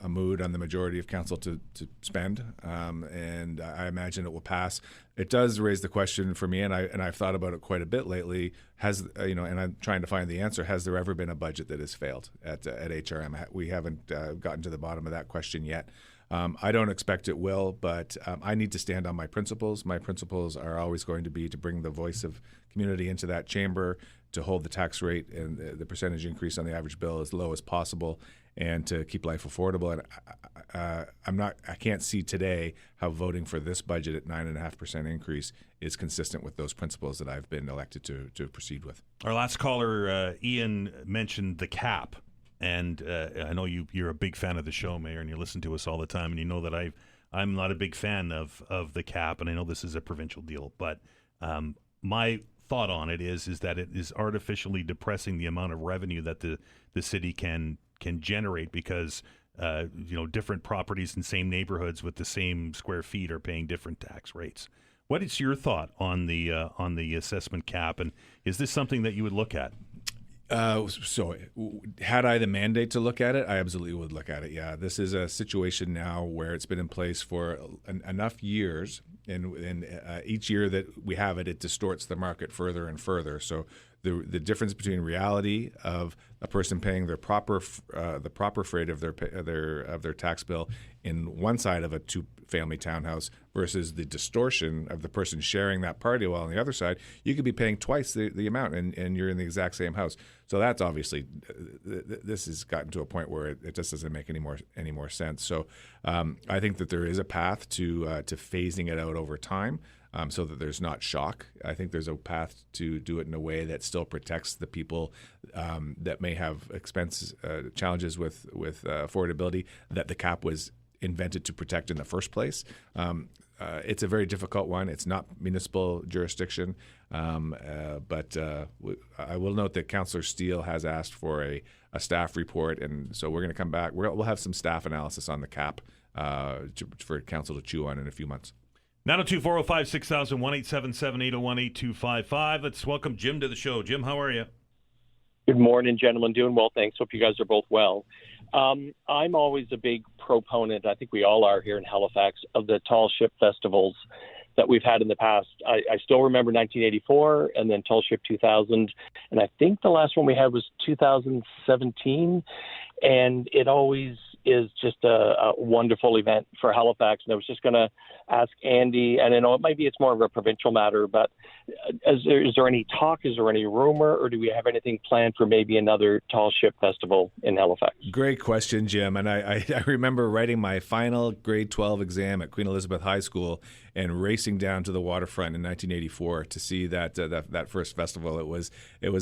mood on the majority of council to spend, and I imagine it will pass. It does raise the question for me, and I've thought about it quite a bit lately. And I'm trying to find the answer. Has there ever been a budget that has failed at HRM? We haven't gotten to the bottom of that question yet. I don't expect it will, but I need to stand on my principles. My principles are always going to be to bring the voice of community into that chamber, to hold the tax rate and the percentage increase on the average bill as low as possible, and to keep life affordable. And I can't see today how voting for this budget at 9.5% increase is consistent with those principles that I've been elected to proceed with. Our last caller, Ian, mentioned the cap. And I know you're a big fan of the show, Mayor, and you listen to us all the time, and you know that I'm not a big fan of the cap, and I know this is a provincial deal, but my thought on it is that it is artificially depressing the amount of revenue that the city can generate, because different properties in same neighborhoods with the same square feet are paying different tax rates. What is your thought on the assessment cap, and is this something that you would look at? So had I the mandate to look at it, I absolutely would look at it. Yeah, this is a situation now where it's been in place for enough years, and each year that we have it, it distorts the market further and further. So the difference between reality of a person paying the proper freight of their tax bill in one side of a two-family townhouse versus the distortion of the person sharing that party while on the other side, you could be paying twice the amount, and you're in the exact same house. So that's obviously this has gotten to a point where it just doesn't make any more sense. So I think that there is a path to phasing it out over time. So that there's not shock. I think there's a path to do it in a way that still protects the people that may have expense challenges with affordability that the cap was invented to protect in the first place. It's a very difficult one. It's not municipal jurisdiction, but I will note that Councillor Steele has asked for a staff report, and so we're going to come back. We'll have some staff analysis on the cap for council to chew on in a few months. 902-405-6000, 1-877-801-8255. Let's welcome Jim to the show. Jim, how are you? Good morning, gentlemen. Doing well, thanks. Hope you guys are both well. I'm always a big proponent, I think we all are here in Halifax, of the tall ship festivals that we've had in the past. I still remember 1984 and then Tall Ship 2000. And I think the last one we had was 2017. And it always is just a wonderful event for Halifax. And I was just going to ask Andy, and I know it's more of a provincial matter, but is there any talk, is there any rumor, or do we have anything planned for maybe another Tall Ship Festival in Halifax? Great question, Jim. And I remember writing my final grade 12 exam at Queen Elizabeth High School and racing down to the waterfront in 1984 to see that first festival. It was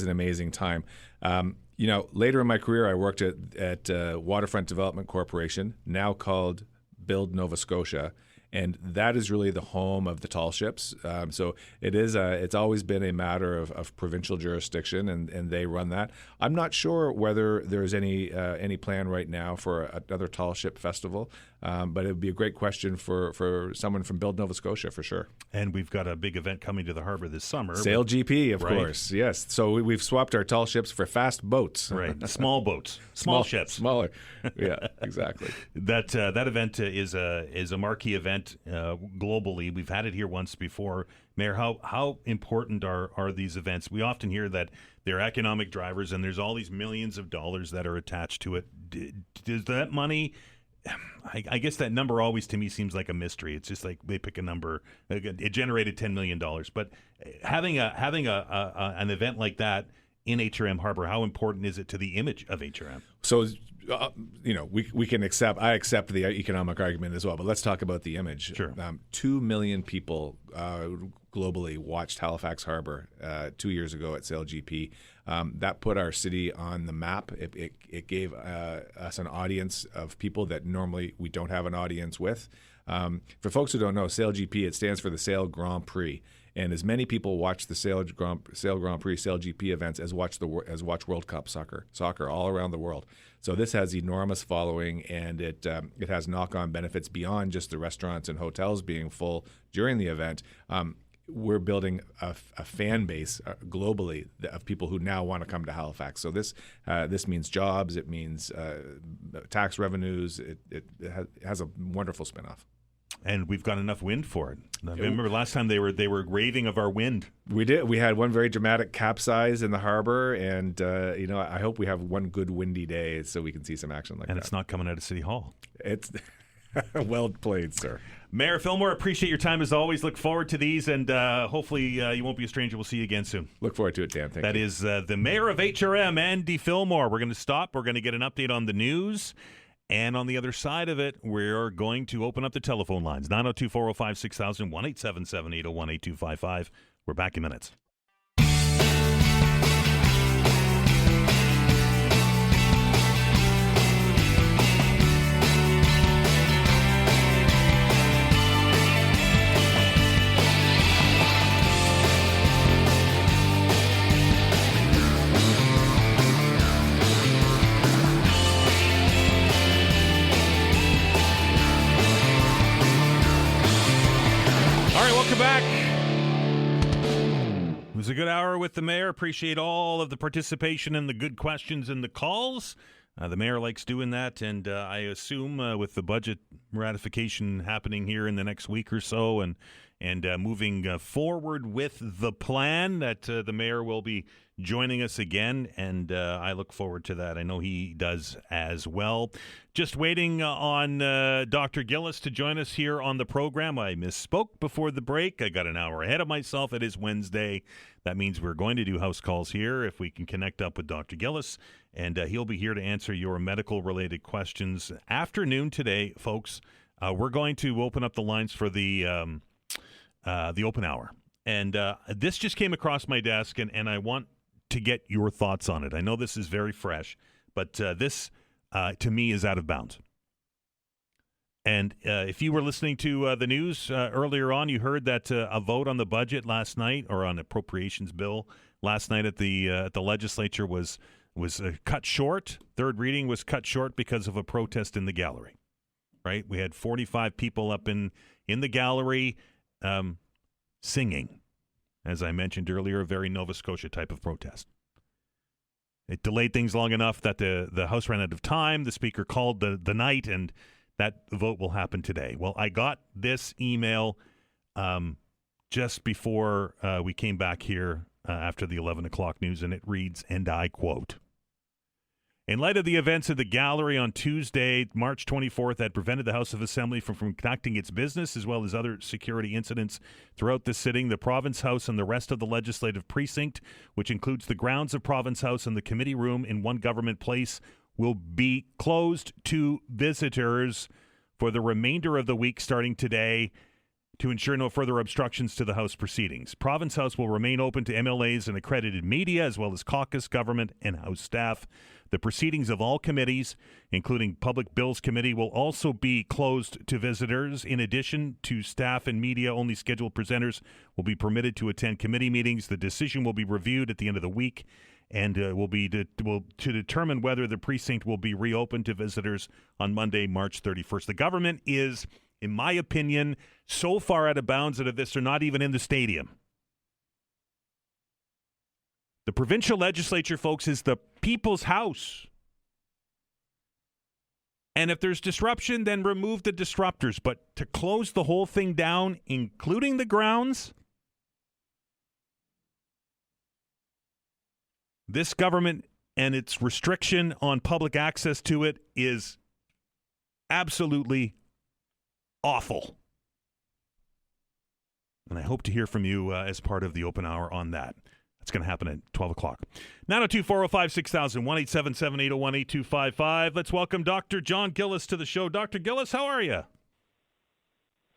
an amazing time. Later in my career, I worked at Waterfront Development Corporation, now called Build Nova Scotia, and that is really the home of the tall ships. So it is. It's always been a matter of provincial jurisdiction, and they run that. I'm not sure whether there's any plan right now for another tall ship festival, but it would be a great question for someone from Build Nova Scotia for sure. And we've got a big event coming to the harbor this summer. Sail GP, of right. course. Yes. So we've swapped our tall ships for fast boats. Right. Small boats. Small ships. Smaller. Yeah, exactly. That event is a marquee event globally. We've had it here once before. Mayor, how important are these events? We often hear that they're economic drivers and there's all these millions of dollars that are attached to it. Does that money... I guess that number always to me seems like a mystery. It's just like they pick a number. It generated $10 million. But having an event like that in HRM Harbor, how important is it to the image of HRM? So, we can accept. I accept the economic argument as well. But let's talk about the image. Sure. 2 million people globally watched Halifax Harbor 2 years ago at Sail GP. That put our city on the map. It gave us an audience of people that normally we don't have an audience with. For folks who don't know, SailGP, it stands for the Sail Grand Prix. And as many people watch the Sail Grand Prix, SailGP events as watch World Cup soccer all around the world. So this has enormous following, and it has knock-on benefits beyond just the restaurants and hotels being full during the event. We're building a fan base globally of people who now want to come to Halifax. So this means jobs, it means tax revenues. It has a wonderful spinoff. And we've got enough wind for it. I remember last time they were raving of our wind. We did. We had one very dramatic capsize in the harbor, and I hope we have one good windy day so we can see some action like that. And it's not coming out of City Hall. It's well played, sir. Mayor Fillmore, appreciate your time as always. Look forward to these, and hopefully you won't be a stranger. We'll see you again soon. Look forward to it, Dan. Thank you. That is the Mayor of HRM, Andy Fillmore. We're going to stop. We're going to get an update on the news. And on the other side of it, we're going to open up the telephone lines. 902-405-6000, 1-877-801-8255. We're back in minutes. Back. It was a good hour with the mayor. Appreciate all of the participation and the good questions and the calls. The mayor likes doing that, and I assume with the budget ratification happening here in the next week or so, and moving forward with the plan, that the mayor will be joining us again, and I look forward to that. I know he does as well. Just waiting on Dr. Gillis to join us here on the program. I misspoke before the break. I got an hour ahead of myself. It is Wednesday. That means we're going to do house calls here if we can connect up with Dr. Gillis, and he'll be here to answer your medical-related questions. Afternoon today, folks, we're going to open up the lines for the open hour. And this just came across my desk, and I want to get your thoughts on it. I know this is very fresh, but this, to me, is out of bounds. And if you were listening to the news earlier on, you heard that a vote on the budget last night, or on appropriations bill last night at the legislature was cut short. Third reading was cut short because of a protest in the gallery. Right? We had 45 people up in the gallery singing. As I mentioned earlier, a very Nova Scotia type of protest. It delayed things long enough that the House ran out of time. The Speaker called the night, and that vote will happen today. Well, I got this email just before we came back here after the 11 o'clock news, and it reads, and I quote, "In light of the events at the gallery on Tuesday, March 24th, that prevented the House of Assembly from conducting its business, as well as other security incidents throughout the sitting, the Province House and the rest of the legislative precinct, which includes the grounds of Province House and the committee room in One Government Place, will be closed to visitors for the remainder of the week starting today to ensure no further obstructions to the House proceedings. Province House will remain open to MLAs and accredited media, as well as caucus, government, and House staff. The proceedings of all committees, including Public Bills Committee, will also be closed to visitors. In addition to staff and media, only scheduled presenters will be permitted to attend committee meetings. The decision will be reviewed at the end of the week and will to determine whether the precinct will be reopened to visitors on Monday, March 31st. The government is, in my opinion, so far out of bounds that they're not even in the stadium. The provincial legislature, folks, is the people's house. And if there's disruption, then remove the disruptors. But to close the whole thing down, including the grounds, this government and its restriction on public access to it is absolutely awful. And I hope to hear from you as part of the open hour on that. That's going to happen at 12 o'clock. 902-405-6000, 1-877-801-8255. Let's welcome Dr. John Gillis to the show. Dr. Gillis, how are you?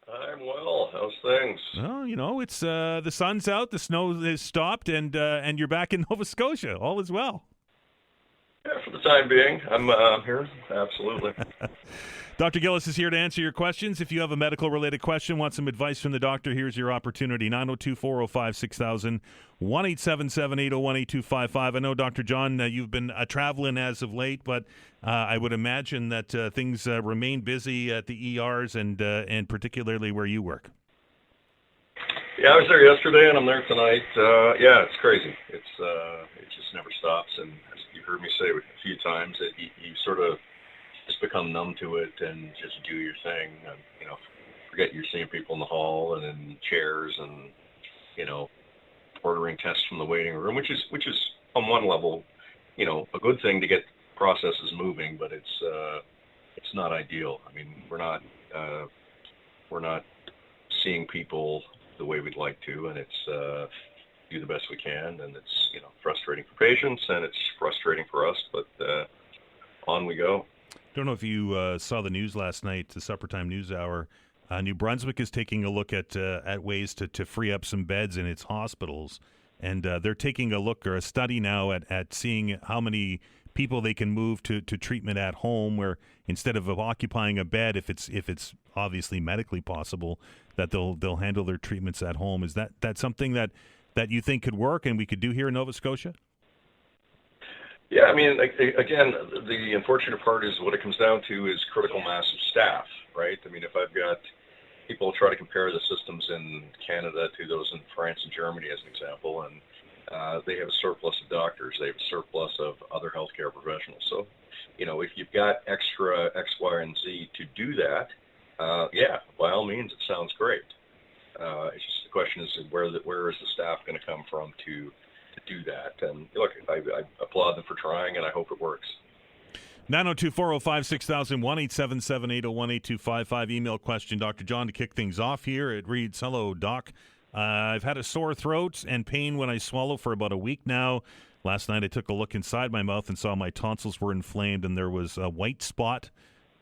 I'm well. How's things? Well, you know, it's the sun's out, the snow has stopped, and you're back in Nova Scotia. All is well. Yeah, for the time being, I'm here. Absolutely. Dr. Gillis is here to answer your questions. If you have a medical-related question, want some advice from the doctor, here's your opportunity. 902-405-6000, 1-877-801-8255. I know, Dr. John, you've been traveling as of late, but I would imagine that things remain busy at the ERs and particularly where you work. Yeah, I was there yesterday, and I'm there tonight. Yeah, it's crazy. It just never stops, and as you heard me say a few times, that you sort of just become numb to it and just do your thing. And, forget you're seeing people in the hall and in chairs, and ordering tests from the waiting room, which is on one level, a good thing to get processes moving, but it's not ideal. I mean, we're not seeing people the way we'd like to, and it's do the best we can, and it's frustrating for patients, and it's frustrating for us, but on we go. Don't know if you saw the news last night, the supper time news hour. New Brunswick is taking a look at ways to free up some beds in its hospitals, and they're taking a look or a study now at seeing how many people they can move to treatment at home, where instead of occupying a bed, if it's obviously medically possible, that they'll handle their treatments at home. Is that something that you think could work and we could do here in Nova Scotia? Yeah, I mean, again, the unfortunate part is what it comes down to is critical mass of staff, right? I mean, if I've got people try to compare the systems in Canada to those in France and Germany as an example, and they have a surplus of doctors, they have a surplus of other healthcare professionals. So, if you've got extra X, Y, and Z to do that, yeah, by all means, it sounds great. It's just the question is where is the staff going to come from to do that? And look, I applaud them for trying, and I hope it works. 902-405-6000, 1-877-801-8255. Email question, Dr. John, to kick things off here. It reads, hello, Doc. I've had a sore throat and pain when I swallow for about a week now. Last night I took a look inside my mouth and saw my tonsils were inflamed, and there was a white spot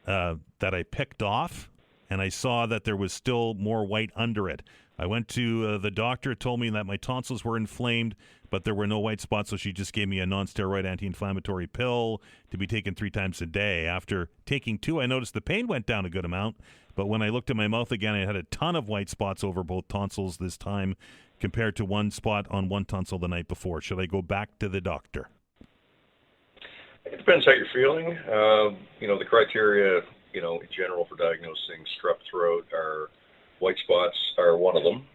that I picked off, and I saw that there was still more white under it. I went to the doctor, told me that my tonsils were inflamed, but there were no white spots, so she just gave me a non-steroid anti-inflammatory pill to be taken 3 times a day. After taking 2, I noticed the pain went down a good amount, but when I looked at my mouth again, I had a ton of white spots over both tonsils this time compared to one spot on one tonsil the night before. Should I go back to the doctor? It depends how you're feeling. The criteria, in general for diagnosing strep throat are white spots are one of them,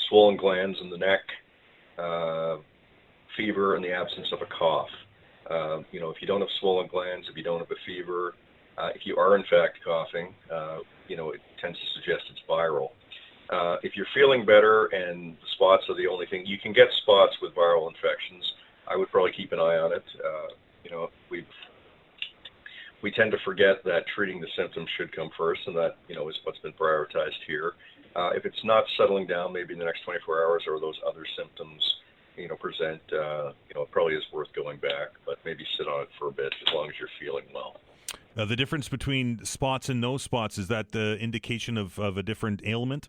swollen glands in the neck, fever, and the absence of a cough. If you don't have swollen glands, if you don't have a fever, if you are in fact coughing, it tends to suggest it's viral. If you're feeling better and the spots are the only thing, you can get spots with viral infections. I would probably keep an eye on it. We tend to forget that treating the symptoms should come first, and that, is what's been prioritized here. If it's not settling down, maybe in the next 24 hours or those other symptoms, present, it probably is worth going back, but maybe sit on it for a bit as long as you're feeling well. The difference between spots and no spots, is that the indication of a different ailment?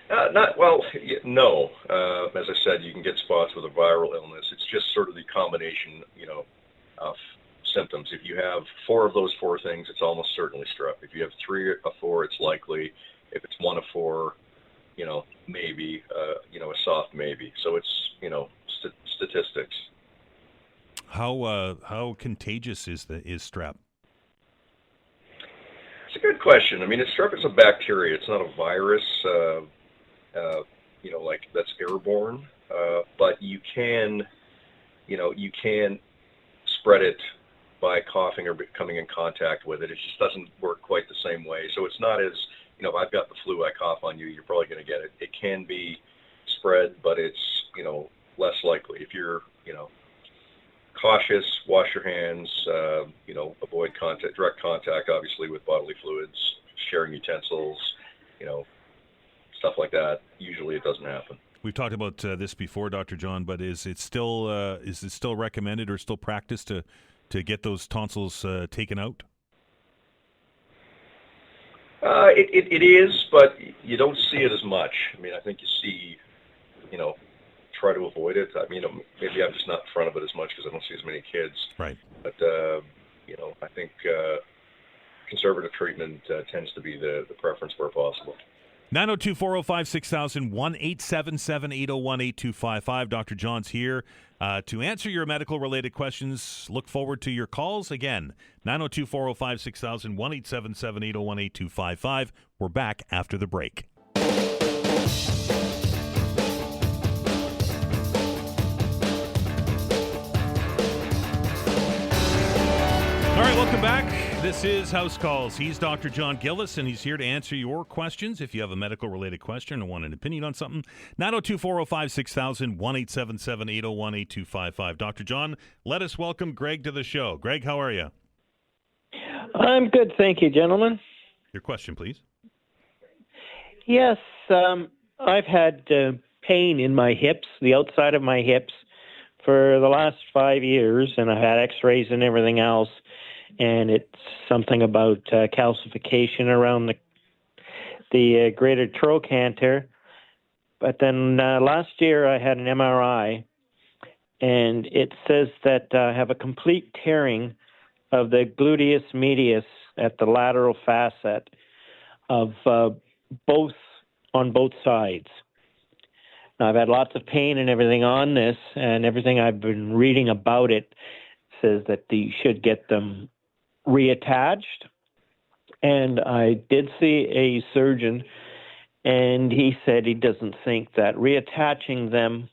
No. As I said, you can get spots with a viral illness. It's just sort of the combination, of symptoms. If you have 4 of those 4 things, it's almost certainly strep. If you have 3 of 4, it's likely. If it's 1 of 4, maybe, a soft maybe. So it's, statistics. How contagious is strep? It's a good question. I mean, strep is a bacteria. It's not a virus, like that's airborne. But you can spread it by coughing or coming in contact with it. It just doesn't work quite the same way. So it's not as, if I've got the flu, I cough on you, you're probably going to get it. It can be spread, but it's, less likely. If you're, cautious, wash your hands, avoid direct contact, obviously, with bodily fluids, sharing utensils, stuff like that. Usually it doesn't happen. We've talked about this before, Dr. John, but is it still recommended or still practiced to get those tonsils taken out? It is, but you don't see it as much. I mean, I think you see, try to avoid it. I mean, maybe I'm just not in front of it as much because I don't see as many kids. Right. But, I think conservative treatment tends to be the preference where possible. 902-405-6000, 1-877-801-8255. Dr. John's here to answer your medical-related questions. Look forward to your calls. Again, 902-405-6000, 1-877-801-8255. We're back after the break. All right, welcome back. This is House Calls. He's Dr. John Gillis, and he's here to answer your questions. If you have a medical-related question or want an opinion on something, 902-405-6000, 1-877-801-8255. Dr. John, let us welcome Greg to the show. Greg, how are you? I'm good, thank you, gentlemen. Your question, please. Yes, I've had pain in my hips, the outside of my hips, for the last 5 years, and I've had x-rays and everything else. And it's something about calcification around the greater trochanter. But then last year I had an MRI, and it says that I have a complete tearing of the gluteus medius at the lateral facet of on both sides. Now, I've had lots of pain and everything on this, and everything I've been reading about it says that you should get them reattached. And I did see a surgeon, and he said he doesn't think that reattaching them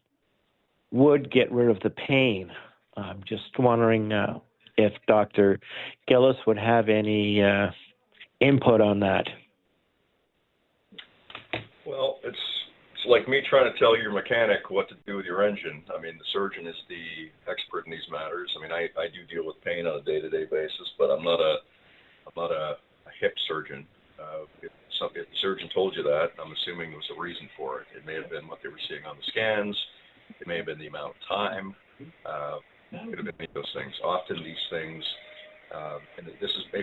would get rid of the pain. I'm just wondering if Dr. Gillis would have any input on that. Well, it's like me trying to tell your mechanic what to do with your engine. I mean, the surgeon is the expert in these matters. I mean, I do deal with pain on a day-to-day basis, but I'm not a hip surgeon. If the surgeon told you that, I'm assuming there was a reason for it. It may have been what they were seeing on the scans. It may have been the amount of time. It could have been any of those things. Often these things, and this is the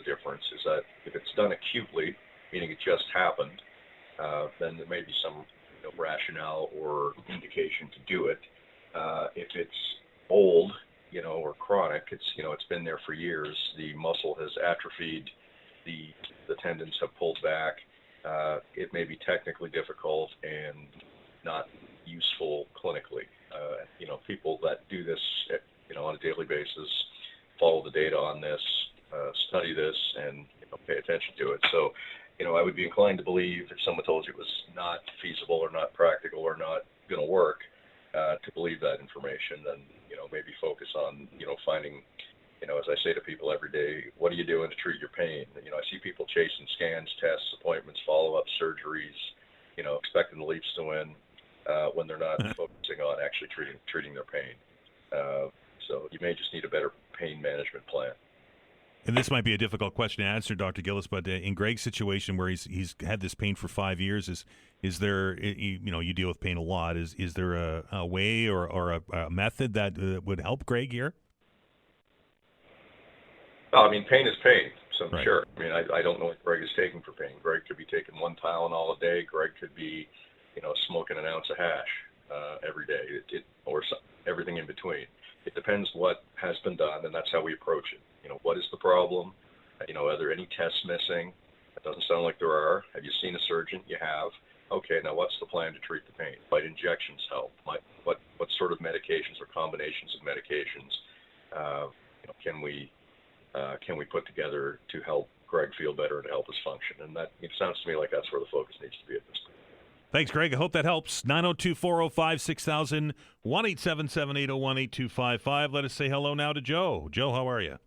difference, is that if it's done acutely, meaning it just happened, then there may be some rationale or indication to do it. If it's old, or chronic, it's been there for years. The muscle has atrophied, the tendons have pulled back. It may be technically difficult and not useful clinically. People that do this, on a daily basis, follow the data on this, study this, and pay attention to it. So, I would be inclined to believe if someone told you it was not feasible or not practical or not going to work, to believe that information, then, maybe focus on, finding, as I say to people every day, what are you doing to treat your pain? I see people chasing scans, tests, appointments, follow-ups, surgeries, expecting the Leafs to win, when they're not focusing on actually treating their pain. So you may just need a better pain management plan. And this might be a difficult question to answer, Dr. Gillis, but in Greg's situation where he's had this pain for 5 years, is there, you deal with pain a lot, is there a way or a method that would help Greg here? I mean, pain is pain, so right. Sure. I mean, I don't know what Greg is taking for pain. Greg could be taking one Tylenol a day. Greg could be, smoking an ounce of hash every day, or everything in between. It depends what has been done, and that's how we approach it. What is the problem? Are there any tests missing? It doesn't sound like there are. Have you seen a surgeon? You have. Okay, now what's the plan to treat the pain? Might injections help? What sort of medications or combinations of medications can we put together to help Greg feel better and help us function? And that it sounds to me like that's where the focus needs to be at this point. Thanks, Greg. I hope that helps. 902-405-6000, 1-877-801-8255. Let us say hello now to Joe. Joe, how are you?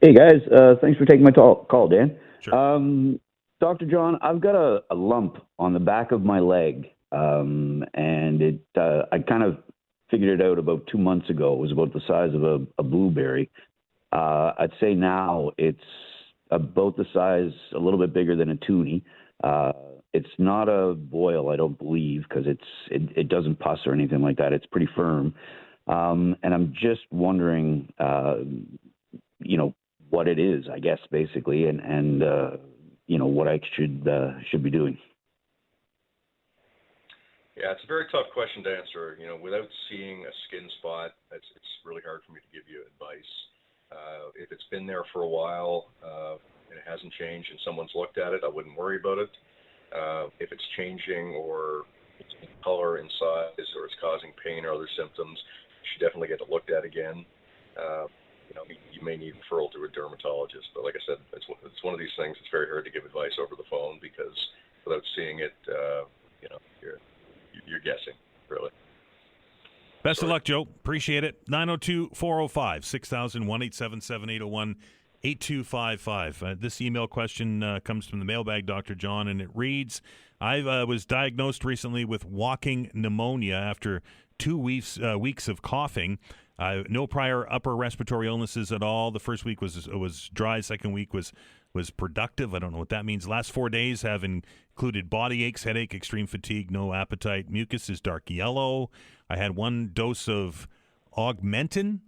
Hey, guys. Thanks for taking my call, Dan. Sure. Dr. John, I've got a lump on the back of my leg, and I kind of figured it out about 2 months ago. It was about the size of a blueberry. I'd say now it's about the size, a little bit bigger than a toonie. It's not a boil, I don't believe, because it doesn't pus or anything like that. It's pretty firm. And I'm just wondering, what it is, I guess, basically, and what I should be doing. Yeah, it's a very tough question to answer. Without seeing a skin spot, it's really hard for me to give you advice. If it's been there for a while and it hasn't changed and someone's looked at it, I wouldn't worry about it. If it's changing or it's in color and size or it's causing pain or other symptoms, you should definitely get it looked at again. You may need referral to a dermatologist, but like I said, it's one of these things. It's very hard to give advice over the phone because without seeing it, you're guessing, really. Best of luck, Joe. Appreciate it. 902-405-6000, 1-877-801-8255. This email question comes from the mailbag, Dr. John, and it reads, I was diagnosed recently with walking pneumonia after 2 weeks of coughing. No prior upper respiratory illnesses at all. The first week was dry. Second week was productive. I don't know what that means. Last 4 days have included body aches, headache, extreme fatigue, no appetite. Mucus is dark yellow. I had 1 dose of Augmentin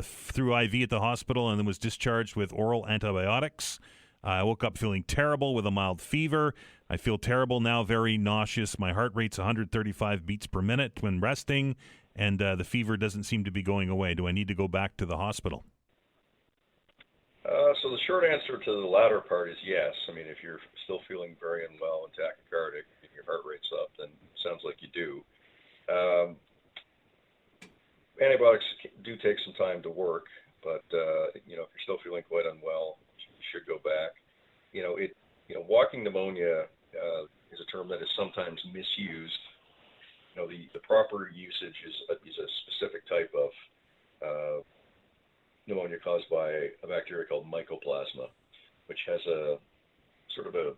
through IV at the hospital and then was discharged with oral antibiotics. I woke up feeling terrible with a mild fever. I feel terrible now, very nauseous. My heart rate's 135 beats per minute when resting, and the fever doesn't seem to be going away. Do I need to go back to the hospital? So the short answer to the latter part is yes. I mean, if you're still feeling very unwell and tachycardic and your heart rate's up, then it sounds like you do. Antibiotics do take some time to work, but if you're still feeling quite unwell, you should go back. Walking pneumonia is a term that is sometimes misused. The proper usage is a specific type of pneumonia caused by a bacteria called mycoplasma, which has a sort of a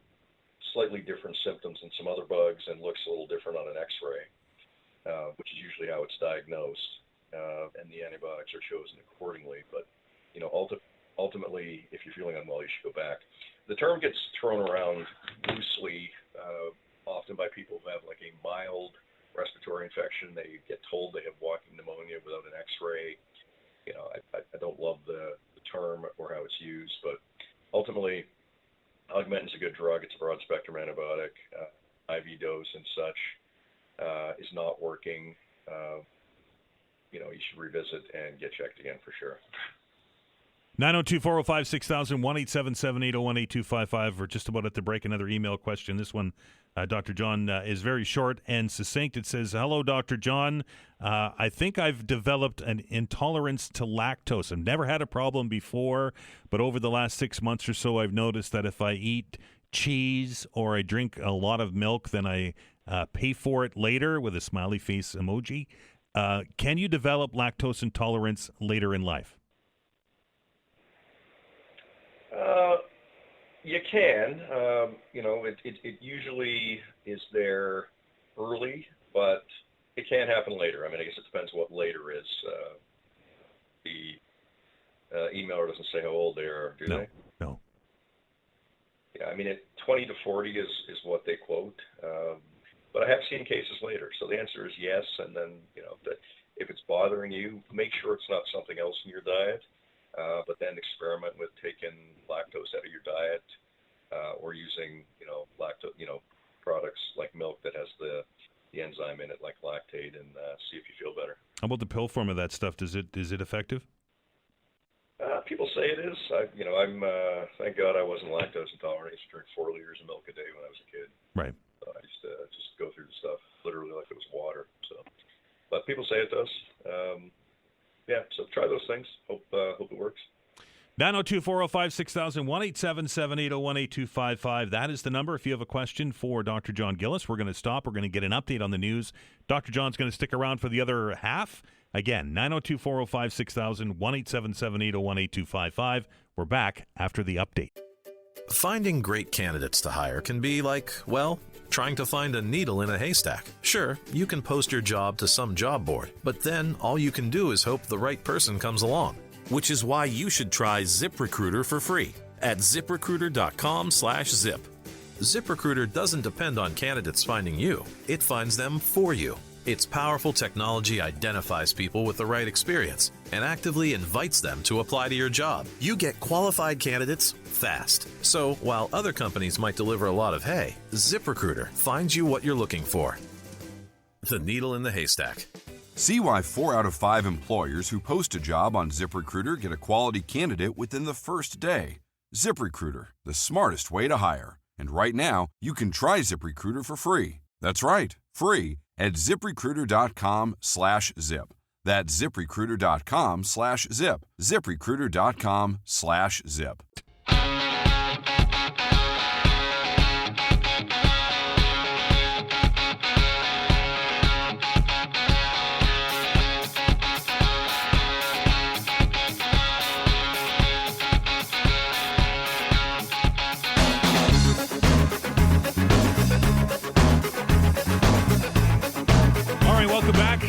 slightly different symptoms than some other bugs and looks a little different on an X-ray, which is usually how it's diagnosed, and the antibiotics are chosen accordingly. But ultimately, if you're feeling unwell, you should go back. The term gets thrown around loosely, often by people who have like a mild respiratory infection. They get told they have walking pneumonia without an X-ray. I don't love the term or how it's used, but ultimately, Augmentin is a good drug. It's a broad-spectrum antibiotic. IV dose and such is not working. You should revisit and get checked again for sure. 902-405-6000, 1-877-801-8255. We're just about at the break. Another email question. This one, Dr. John, is very short and succinct. It says, hello, Dr. John. I think I've developed an intolerance to lactose. I've never had a problem before, but over the last 6 months or so, I've noticed that if I eat cheese or I drink a lot of milk, then I pay for it later with a smiley face emoji. Can you develop lactose intolerance later in life? You can. It usually is there early, but it can happen later. I mean, I guess it depends what later is. The emailer doesn't say how old they are, do they? No. Yeah, I mean, 20 to 40 is what they quote. But I have seen cases later. So the answer is yes. And then, that if it's bothering you, make sure it's not something else in your diet. But then experiment with taking lactose out of your diet, or using, products like milk that has the enzyme in it, like lactate, and see if you feel better. How about the pill form of that stuff? Is it effective? People say it is. I'm thank God I wasn't lactose intolerant. I used to drink 4 liters of milk a day when I was a kid. Right. So I used to just go through the stuff literally like it was water. So, but people say it does. So try those things. Hope it works. 902-405-6000, 1-877-801-8255. That is the number if you have a question for Dr. John Gillis. We're going to stop. We're going to get an update on the news. Dr. John's going to stick around for the other half. Again, 902-405-6000, 1-877-801-8255. We're back after the update. Finding great candidates to hire can be like, well, trying to find a needle in a haystack. Sure, you can post your job to some job board, but then all you can do is hope the right person comes along. Which is why you should try ZipRecruiter for free at ZipRecruiter.com/zip. ZipRecruiter doesn't depend on candidates finding you. It finds them for you. Its powerful technology identifies people with the right experience and actively invites them to apply to your job. You get qualified candidates fast. So while other companies might deliver a lot of hay, ZipRecruiter finds you what you're looking for. The needle in the haystack. See why 4 out of 5 employers who post a job on ZipRecruiter get a quality candidate within the first day. ZipRecruiter, the smartest way to hire. And right now, you can try ZipRecruiter for free. That's right, free at ZipRecruiter.com/zip. That's ZipRecruiter.com/zip. ZipRecruiter.com/zip. Welcome back.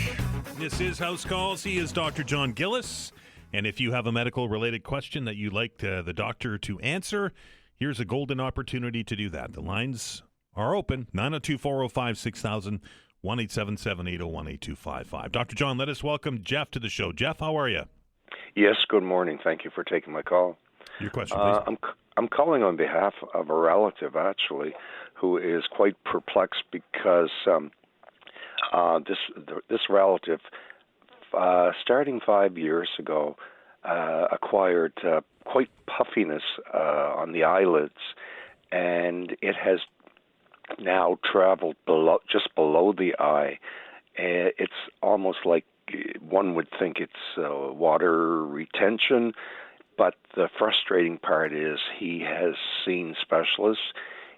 This is House Calls. He is Dr. John Gillis. And if you have a medical-related question that you'd like the doctor to answer, here's a golden opportunity to do that. The lines are open, 902-405-6000, 1-877-801-8255. Dr. John, let us welcome Jeff to the show. Jeff, how are you? Yes, good morning. Thank you for taking my call. Your question, please. I'm calling on behalf of a relative, actually, who is quite perplexed because this relative, starting 5 years ago, acquired quite puffiness on the eyelids, and it has now traveled just below the eye. It's almost like one would think it's water retention, but the frustrating part is he has seen specialists.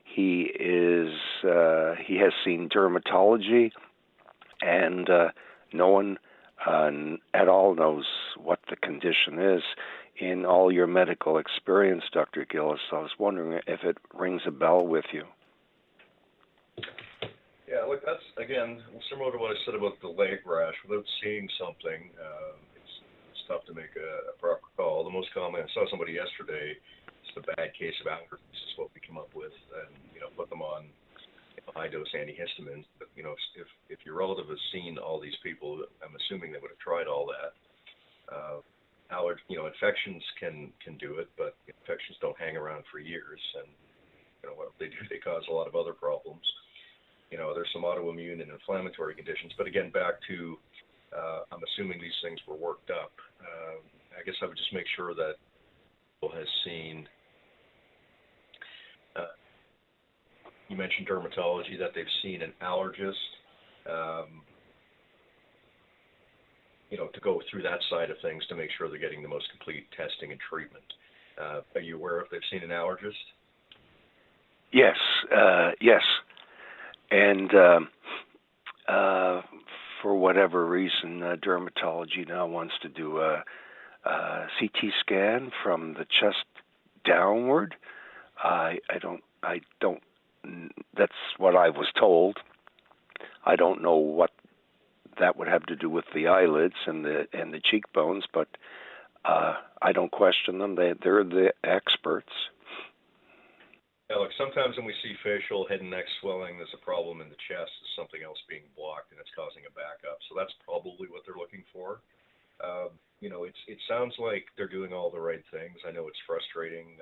He has seen dermatology. And no one at all knows what the condition is. In all your medical experience, Dr. Gillis, I was wondering if it rings a bell with you. Yeah, look, that's, again, similar to what I said about the leg rash. Without seeing something, it's tough to make a proper call. The most common, I saw somebody yesterday, it's a bad case of allergies is what we come up with, and, put them on high-dose antihistamines. But, if your relative has seen all these people, I'm assuming they would have tried all that. Infections can do it, but infections don't hang around for years, and what they do, they cause a lot of other problems. There's some autoimmune and inflammatory conditions, but again, back to, I'm assuming these things were worked up. I guess I would just make sure that people has seen. You mentioned dermatology, that they've seen an allergist, to go through that side of things to make sure they're getting the most complete testing and treatment. Are you aware if they've seen an allergist? Yes, yes. And for whatever reason, dermatology now wants to do a CT scan from the chest downward. I don't. That's what I was told. I don't know what that would have to do with the eyelids and the cheekbones, but I don't question them. They're the experts. Yeah, look, sometimes when we see facial head and neck swelling, there's a problem in the chest. There's something else being blocked, and it's causing a backup. So that's probably what they're looking for. It sounds like they're doing all the right things. I know it's frustrating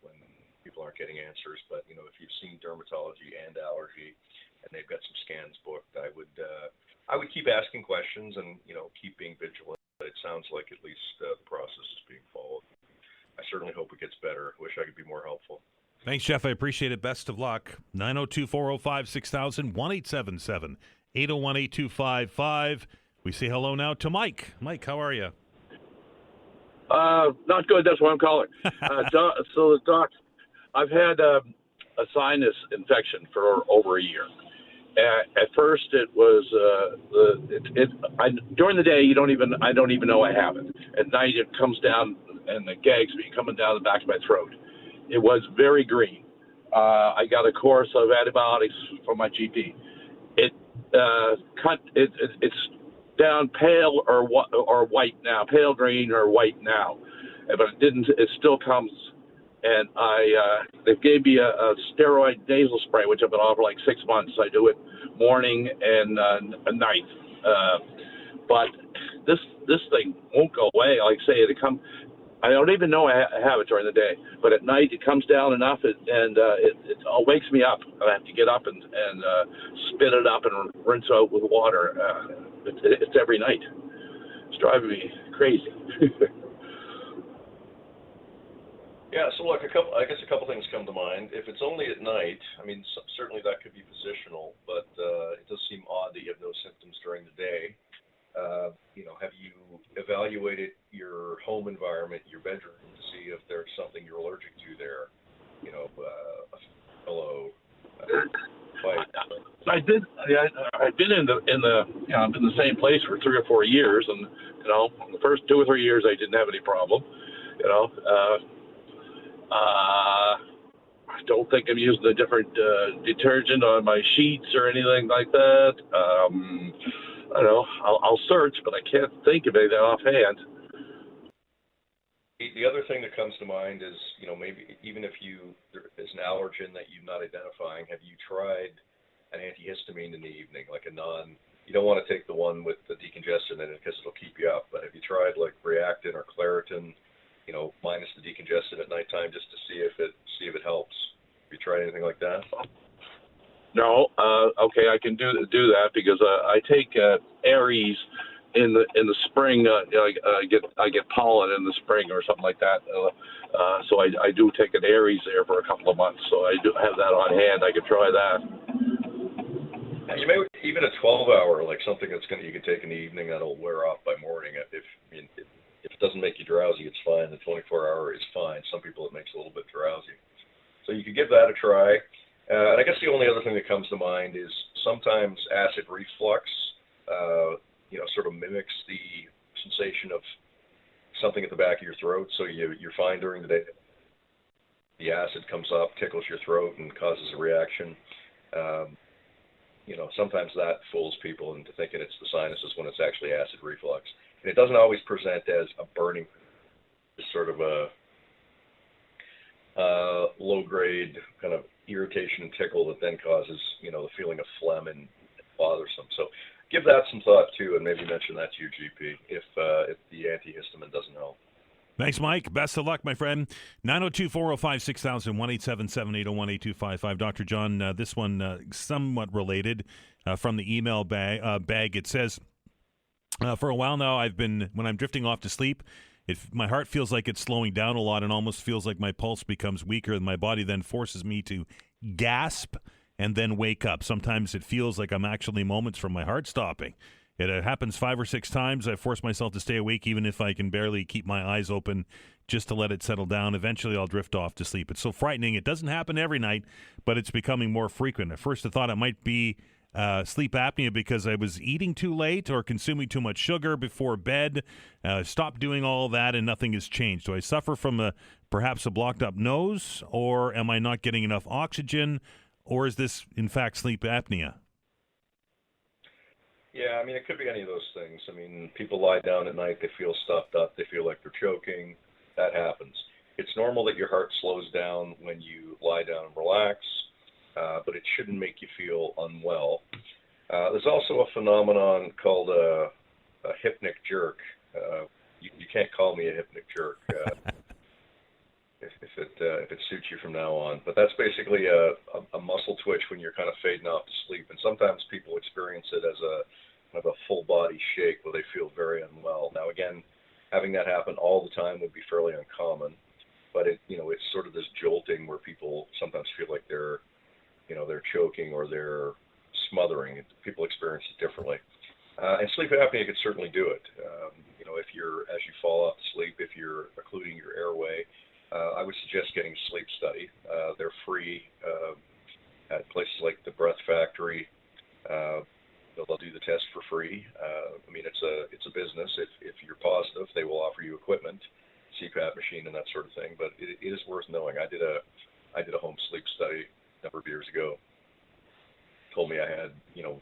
when people aren't getting answers, but if you've seen dermatology and allergy, and they've got some scans booked, I would keep asking questions and keep being vigilant. But it sounds like at least the process is being followed. I certainly hope it gets better. Wish I could be more helpful. Thanks, Jeff. I appreciate it. Best of luck. 902-405-6000, 1-877-801-8255. We say hello now to Mike. Mike, how are you? Not good. That's why I'm calling. Doc, I've had a sinus infection for over a year. At first, it was during the day I don't even know I have it. At night, it comes down and it gags me, coming down the back of my throat. It was very green. I got a course of antibiotics from my GP. It's down pale or white now, pale green or white now, but it didn't. It still comes. And they gave me a steroid nasal spray, which I've been on for like 6 months. I do it morning and night. But this thing won't go away. Like I say, I don't even know I have it during the day, but at night it comes down enough, it wakes me up. I have to get up and spit it up and rinse out with water. It's every night. It's driving me crazy. Yeah, so look, I guess a couple things come to mind. If it's only at night, I mean, certainly that could be positional, but it does seem odd that you have no symptoms during the day. Have you evaluated your home environment, your bedroom, to see if there's something you're allergic to there? A pillow. I did. I've been in the same place for 3 or 4 years, and the first 2 or 3 years I didn't have any problem. I don't think I'm using a different detergent on my sheets or anything like that. I don't know. I'll search, but I can't think of anything offhand. The other thing that comes to mind is, maybe even if there is an allergen that you're not identifying, have you tried an antihistamine in the evening, like you don't want to take the one with the decongestant in it because it'll keep you up, but have you tried like Reactin or Claritin, minus the decongestant at nighttime, just to see if it helps? Have you tried anything like that? No. Okay, I can do that because I take Aries in the spring. I get pollen in the spring or something like that. So I do take an Aries there for a couple of months. So I do have that on hand. I could try that. Yeah, you may even a 12-hour, like something you can take in the evening that'll wear off by morning. If it doesn't make you drowsy, it's fine. The 24-hour is fine. Some people it makes a little bit drowsy. So you could give that a try. And I guess the only other thing that comes to mind is sometimes acid reflux, sort of mimics the sensation of something at the back of your throat. So you're fine during the day. The acid comes up, tickles your throat, and causes a reaction. Sometimes that fools people into thinking it's the sinuses when it's actually acid reflux. And it doesn't always present as a burning, just sort of a low-grade kind of irritation and tickle that then causes, the feeling of phlegm and bothersome. So give that some thought, too, and maybe mention that to your GP if the antihistamine doesn't help. Thanks, Mike. Best of luck, my friend. 902-405-6000, 1-877-801-8255. Dr. John, this one somewhat related from the email bag. It says, for a while now, when I'm drifting off to sleep, my heart feels like it's slowing down a lot and almost feels like my pulse becomes weaker, and my body then forces me to gasp and then wake up. Sometimes it feels like I'm actually moments from my heart stopping. It happens 5 or 6 times. I force myself to stay awake even if I can barely keep my eyes open just to let it settle down. Eventually, I'll drift off to sleep. It's so frightening. It doesn't happen every night, but it's becoming more frequent. At first, I thought it might be sleep apnea because I was eating too late or consuming too much sugar before bed. Stopped doing all that, and nothing has changed. Do I suffer from perhaps a blocked up nose, or am I not getting enough oxygen, or is this, in fact, sleep apnea? Yeah, it could be any of those things. People lie down at night, they feel stuffed up, they feel like they're choking. That happens. It's normal that your heart slows down when you lie down and relax, but it shouldn't make you feel unwell. There's also a phenomenon called a hypnic jerk. You can't call me a hypnic jerk if it suits you from now on. But that's basically a muscle twitch when you're kind of fading off to sleep. And sometimes people experience it as a kind of a full body shake where they feel very unwell. Now, again, having that happen all the time would be fairly uncommon. But it's sort of this jolting where people sometimes feel like they're choking or they're smothering. People experience it differently. And sleep apnea could certainly do it. As you fall off to sleep, if you're occluding your airway, I would suggest getting a sleep study. They're free at places like the Breath Factory. They'll do the test for free. It's a business. If you're positive, they will offer you equipment, CPAP machine, and that sort of thing. But it is worth knowing. I did a home sleep study a number of years ago. Told me I had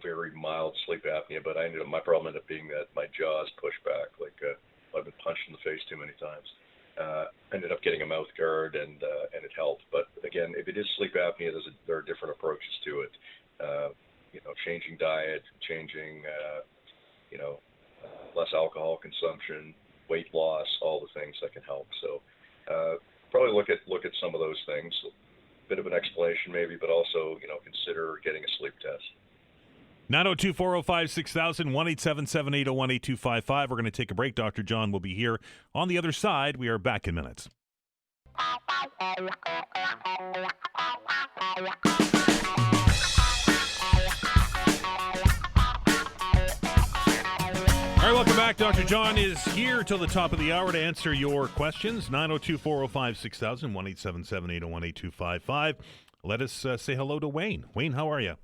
very mild sleep apnea, but my problem ended up being that my jaws pushed back, like I've been punched in the face too many times. Ended up getting a mouth guard, and it helped. But again, if it is sleep apnea, there are different approaches to it. Changing diet, changing less alcohol consumption, weight loss, all the things that can help. So probably look at some of those things. Bit of an explanation maybe, but also consider getting a sleep test. 902-405-6000, 1-877-801-8255. We're going to take a break. Dr. John will be here on the other side. We are back in minutes. All right, welcome back. Dr. John is here till the top of the hour to answer your questions. 902-405-6000, 1-877-801-8255. Let us say hello to Wayne. Wayne, how are you?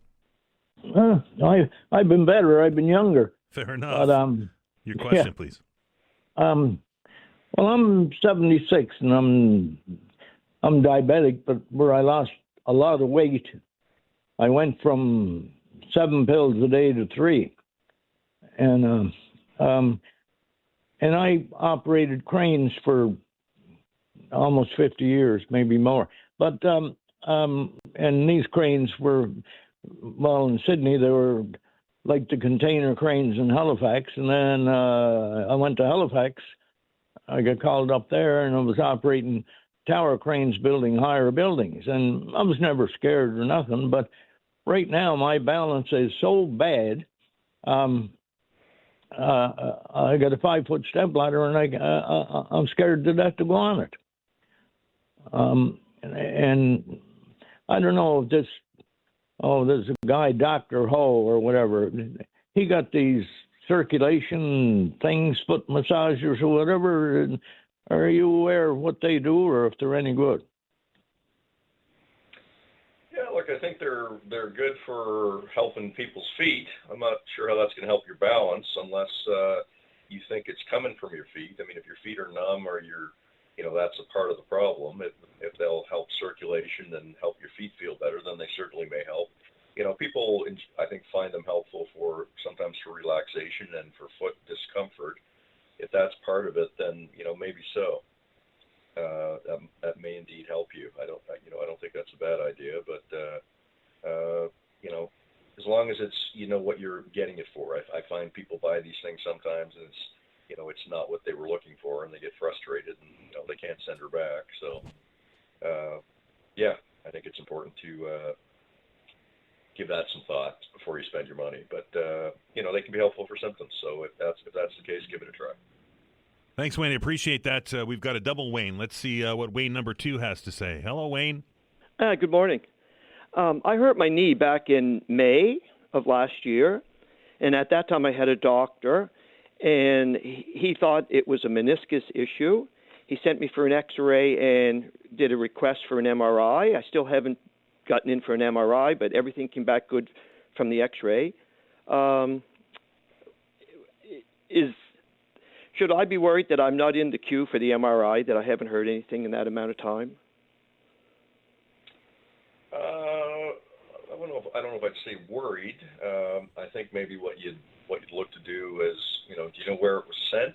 I've been better. I've been younger. Fair enough. But, your question, please. Well, I'm 76 and I'm diabetic, but where I lost a lot of weight, I went from 7 pills a day to 3, and I operated cranes for almost 50 years, maybe more. But and these cranes were, well, in Sydney they were like the container cranes in Halifax, and then I went to Halifax. I got called up there, and I was operating tower cranes building higher buildings, and I was never scared or nothing. But right now, my balance is so bad. I got a 5-foot step ladder, and I'm scared to death to go on it. And I don't know if there's a guy, Dr. Ho or whatever. He got these circulation things, foot massagers or whatever. And are you aware of what they do or if they're any good? Yeah, look, I think they're good for helping people's feet. I'm not sure how that's going to help your balance unless you think it's coming from your feet. I mean, if your feet are numb or that's a part of the problem. If they'll help circulation and help your feet feel better, then they certainly may help. People, I think, find them helpful sometimes for relaxation and for foot discomfort. If that's part of it, then maybe so. That may indeed help you. I don't think that's a bad idea, but as long as it's what you're getting it for. I find people buy these things sometimes and it's not what they were looking for, and they get frustrated and they can't send her back. So I think it's important to give that some thought before you spend your money. But they can be helpful for symptoms. So if that's the case, give it a try. Thanks, Wayne. I appreciate that. We've got a double Wayne. Let's see what Wayne number 2 has to say. Hello, Wayne. Good morning. I hurt my knee back in May of last year, and at that time I had a doctor, and he thought it was a meniscus issue. He sent me for an X-ray and did a request for an MRI. I still haven't gotten in for an MRI, but everything came back good from the X-ray. Should I be worried that I'm not in the queue for the MRI, that I haven't heard anything in that amount of time? I don't know if I'd say worried. I think maybe what you'd look to do is, do you know where it was sent?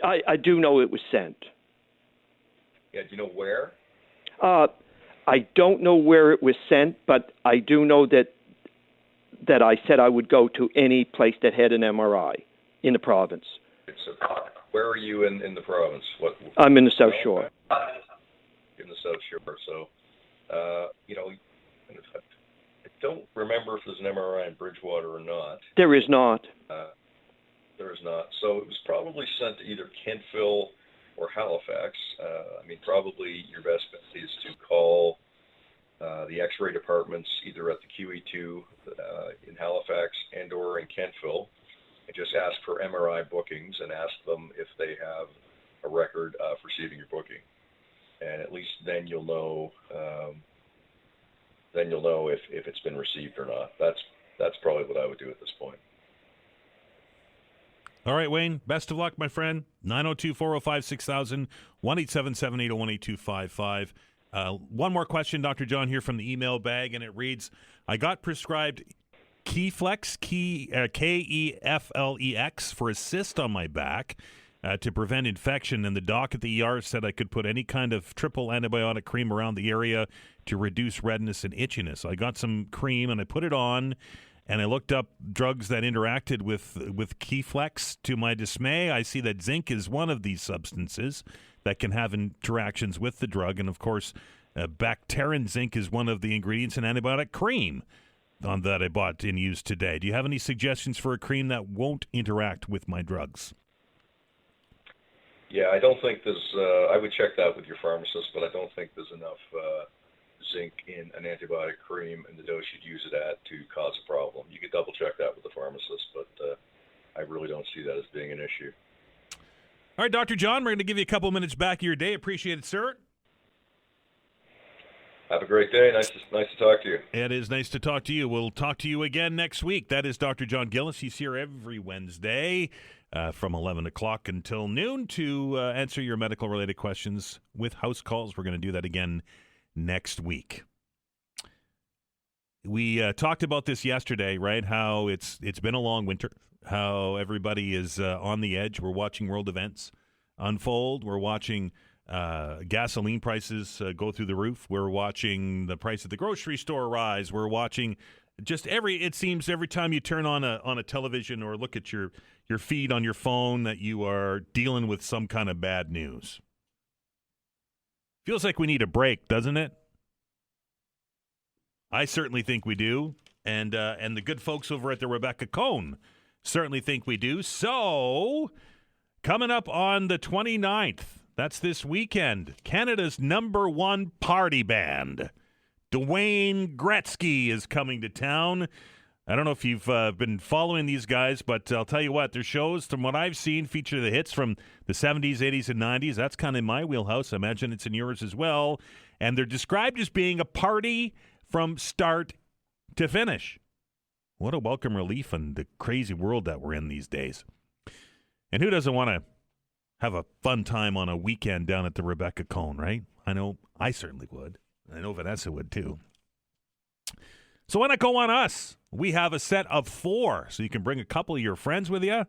I do know it was sent. Yeah, do you know where? I don't know where it was sent, but I do know that I said I would go to any place that had an MRI in the province. So, where are you in the province? I'm in the South Shore. In the South Shore. So, I don't remember if there's an MRI in Bridgewater or not. There is not. There is not. So it was probably sent to either Kentville or Halifax. Probably your best bet is to call the X-ray departments either at the QE2 in Halifax and or in Kentville, and just ask for MRI bookings and ask them if they have a record of receiving your booking. And at least then you'll know. If it's been received or not. That's probably what I would do at this point. All right, Wayne, best of luck, my friend. 902-405-6000, 1-877-801-8255. One more question, Dr. John, here from the email bag, and it reads, I got prescribed Keflex, Keflex, for a cyst on my back to prevent infection, and the doc at the ER said I could put any kind of triple antibiotic cream around the area to reduce redness and itchiness. I got some cream, and I put it on, and I looked up drugs that interacted with Keflex. To my dismay, I see that zinc is one of these substances that can have interactions with the drug. And, of course, Bacterin zinc is one of the ingredients in antibiotic cream. that I bought and used today. Do you have any suggestions for a cream that won't interact with my drugs? Yeah, I don't think there's. I would check that with your pharmacist, but I don't think there's enough zinc in an antibiotic cream and the dose you'd use it at to cause a problem. You could double check that with the pharmacist, but I really don't see that as being an issue. All right, Dr. John, we're going to give you a couple minutes back of your day. Appreciate it, sir. Have a great day. Nice to talk to you. It is nice to talk to you. We'll talk to you again next week. That is Dr. John Gillis. He's here every Wednesday from 11 o'clock until noon to answer your medical-related questions with house calls. We're going to do that again next week. We talked about this yesterday, right? How it's been a long winter, how everybody is on the edge. We're watching world events unfold. We're watching gasoline prices go through the roof. We're watching the price at the grocery store rise. We're watching it seems every time you turn on a television or look at your feed on your phone that you are dealing with some kind of bad news. Feels like we need a break, doesn't it? I certainly think we do. And the good folks over at the Rebecca Cone certainly think we do. So, coming up on the 29th, that's this weekend, Canada's #1 party band, Dwayne Gretzky, is coming to town. I don't know if you've been following these guys, but I'll tell you what, their shows, from what I've seen, feature the hits from the 70s, 80s, and 90s. That's kind of in my wheelhouse. I imagine it's in yours as well. And they're described as being a party from start to finish. What a welcome relief in the crazy world that we're in these days. And who doesn't want to have a fun time on a weekend down at the Rebecca Cone, right? I know I certainly would. I know Vanessa would too. So why not go on us? We have a set of 4, so you can bring a couple of your friends with you.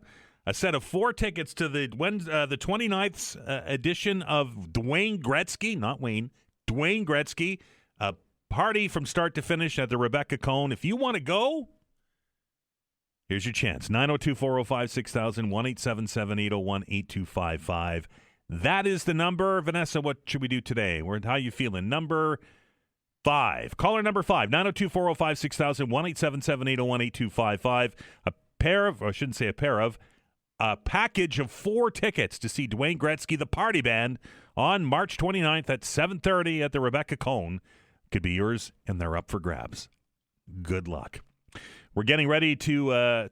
A set of 4 tickets to the 29th edition of Dwayne Gretzky, not Wayne, Dwayne Gretzky, a party from start to finish at the Rebecca Cone. If you want to go, here's your chance. 902-405-6000, 1-877-801-8255. That is the number. Vanessa, what should we do today? How are you feeling? Number 5. Caller number 5, 902-405-6000, 1-877-801-8255. A package of 4 tickets to see Dwayne Gretzky, the party band, on March 29th at 7:30 at the Rebecca Cone. Could be yours, and they're up for grabs. Good luck. We're getting ready to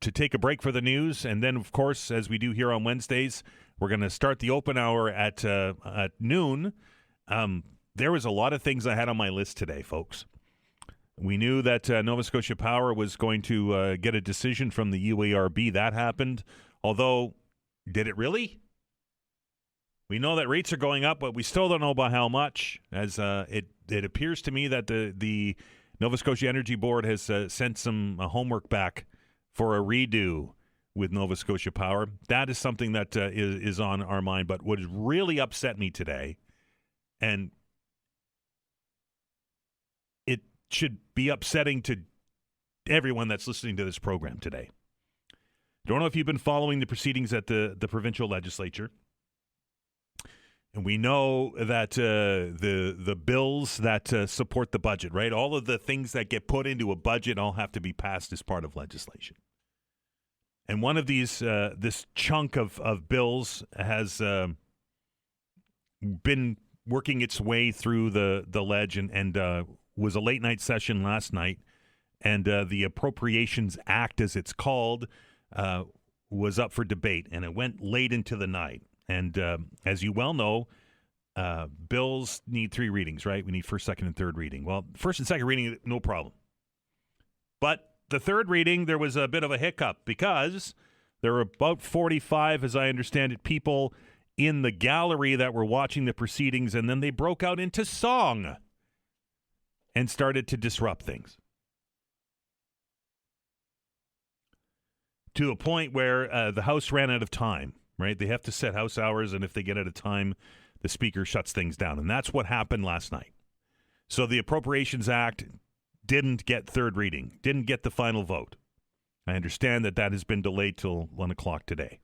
take a break for the news, and then, of course, as we do here on Wednesdays, we're going to start the open hour at noon. There was a lot of things I had on my list today, folks. We knew that Nova Scotia Power was going to get a decision from the UARB. That happened, although, did it really? We know that rates are going up, but we still don't know by how much, as it appears to me that the Nova Scotia Energy Board has sent some homework back for a redo with Nova Scotia Power. That is something that is on our mind. But what has really upset me today, and it should be upsetting to everyone that's listening to this program today. Don't know if you've been following the proceedings at the provincial legislature. And we know that the bills that support the budget, right? All of the things that get put into a budget all have to be passed as part of legislation. And one of these, this chunk of bills has been working its way through the ledge and was a late night session last night. And the Appropriations Act, as it's called, was up for debate. And it went late into the night. And as you well know, bills need 3 readings, right? We need first, second, and third reading. Well, first and second reading, no problem. But the third reading, there was a bit of a hiccup because there were about 45, as I understand it, people in the gallery that were watching the proceedings, and then they broke out into song and started to disrupt things. To a point where the House ran out of time. Right? They have to set House hours, and if they get out of time, the Speaker shuts things down. And that's what happened last night. So the Appropriations Act didn't get third reading, didn't get the final vote. I understand that has been delayed till 1 o'clock today.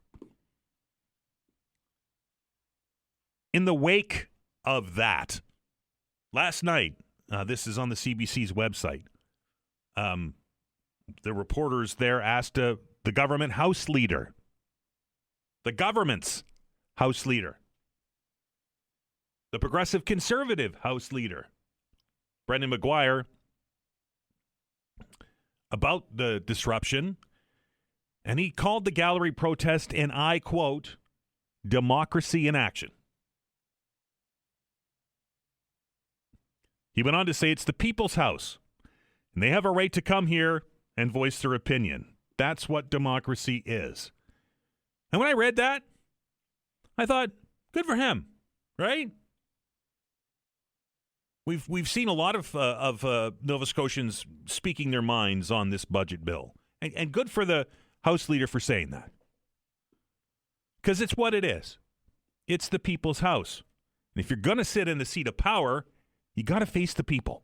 In the wake of that, last night, this is on the CBC's website, The reporters there asked the government House leader, the government's House leader, the Progressive Conservative House leader, Brendan McGuire, about the disruption, and he called the gallery protest, and I quote, democracy in action. He went on to say it's the people's house, and they have a right to come here and voice their opinion. That's what democracy is. And when I read that, I thought, good for him, right? We've seen a lot of Nova Scotians speaking their minds on this budget bill, and good for the House leader for saying that, because it's what it is. It's the people's house, and if you're going to sit in the seat of power, you got to face the people.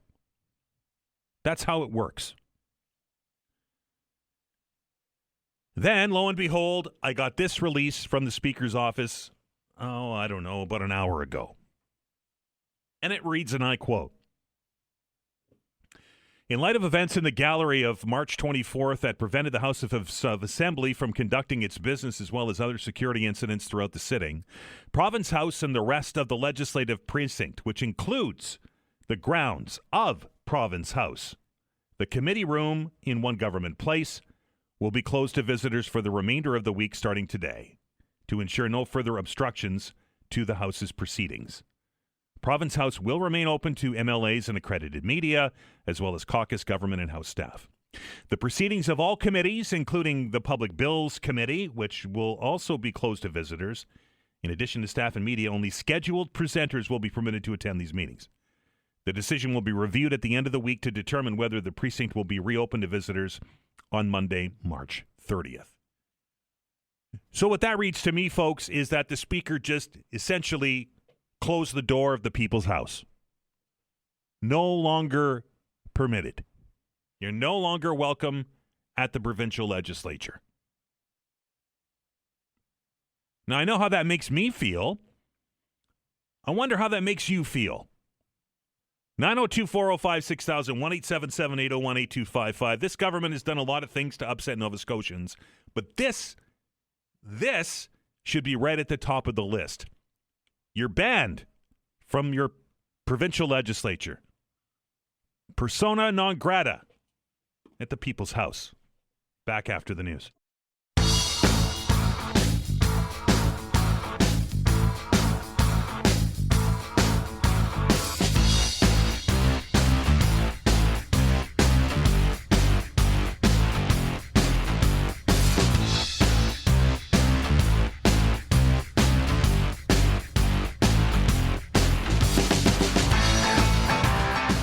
That's how it works. Then, lo and behold, I got this release from the Speaker's office, about an hour ago. And it reads, and I quote, in light of events in the gallery of March 24th that prevented the House of Assembly from conducting its business as well as other security incidents throughout the sitting, Province House and the rest of the legislative precinct, which includes the grounds of Province House, the committee room in One Government Place, will be closed to visitors for the remainder of the week starting today to ensure no further obstructions to the House's proceedings. Province House will remain open to MLAs and accredited media, as well as caucus, government, and House staff. The proceedings of all committees, including the Public Bills Committee, which will also be closed to visitors. In addition to staff and media, only scheduled presenters will be permitted to attend these meetings. The decision will be reviewed at the end of the week to determine whether the precinct will be reopened to visitors on Monday, March 30th. So what that reads to me, folks, is that the Speaker just essentially closed the door of the people's house. No longer permitted. You're no longer welcome at the provincial legislature. Now, I know how that makes me feel. I wonder how that makes you feel. 902-405-6000, 1-877-801-8255. This government has done a lot of things to upset Nova Scotians, but this should be right at the top of the list. You're banned from your provincial legislature. Persona non grata at the People's House. Back after the news.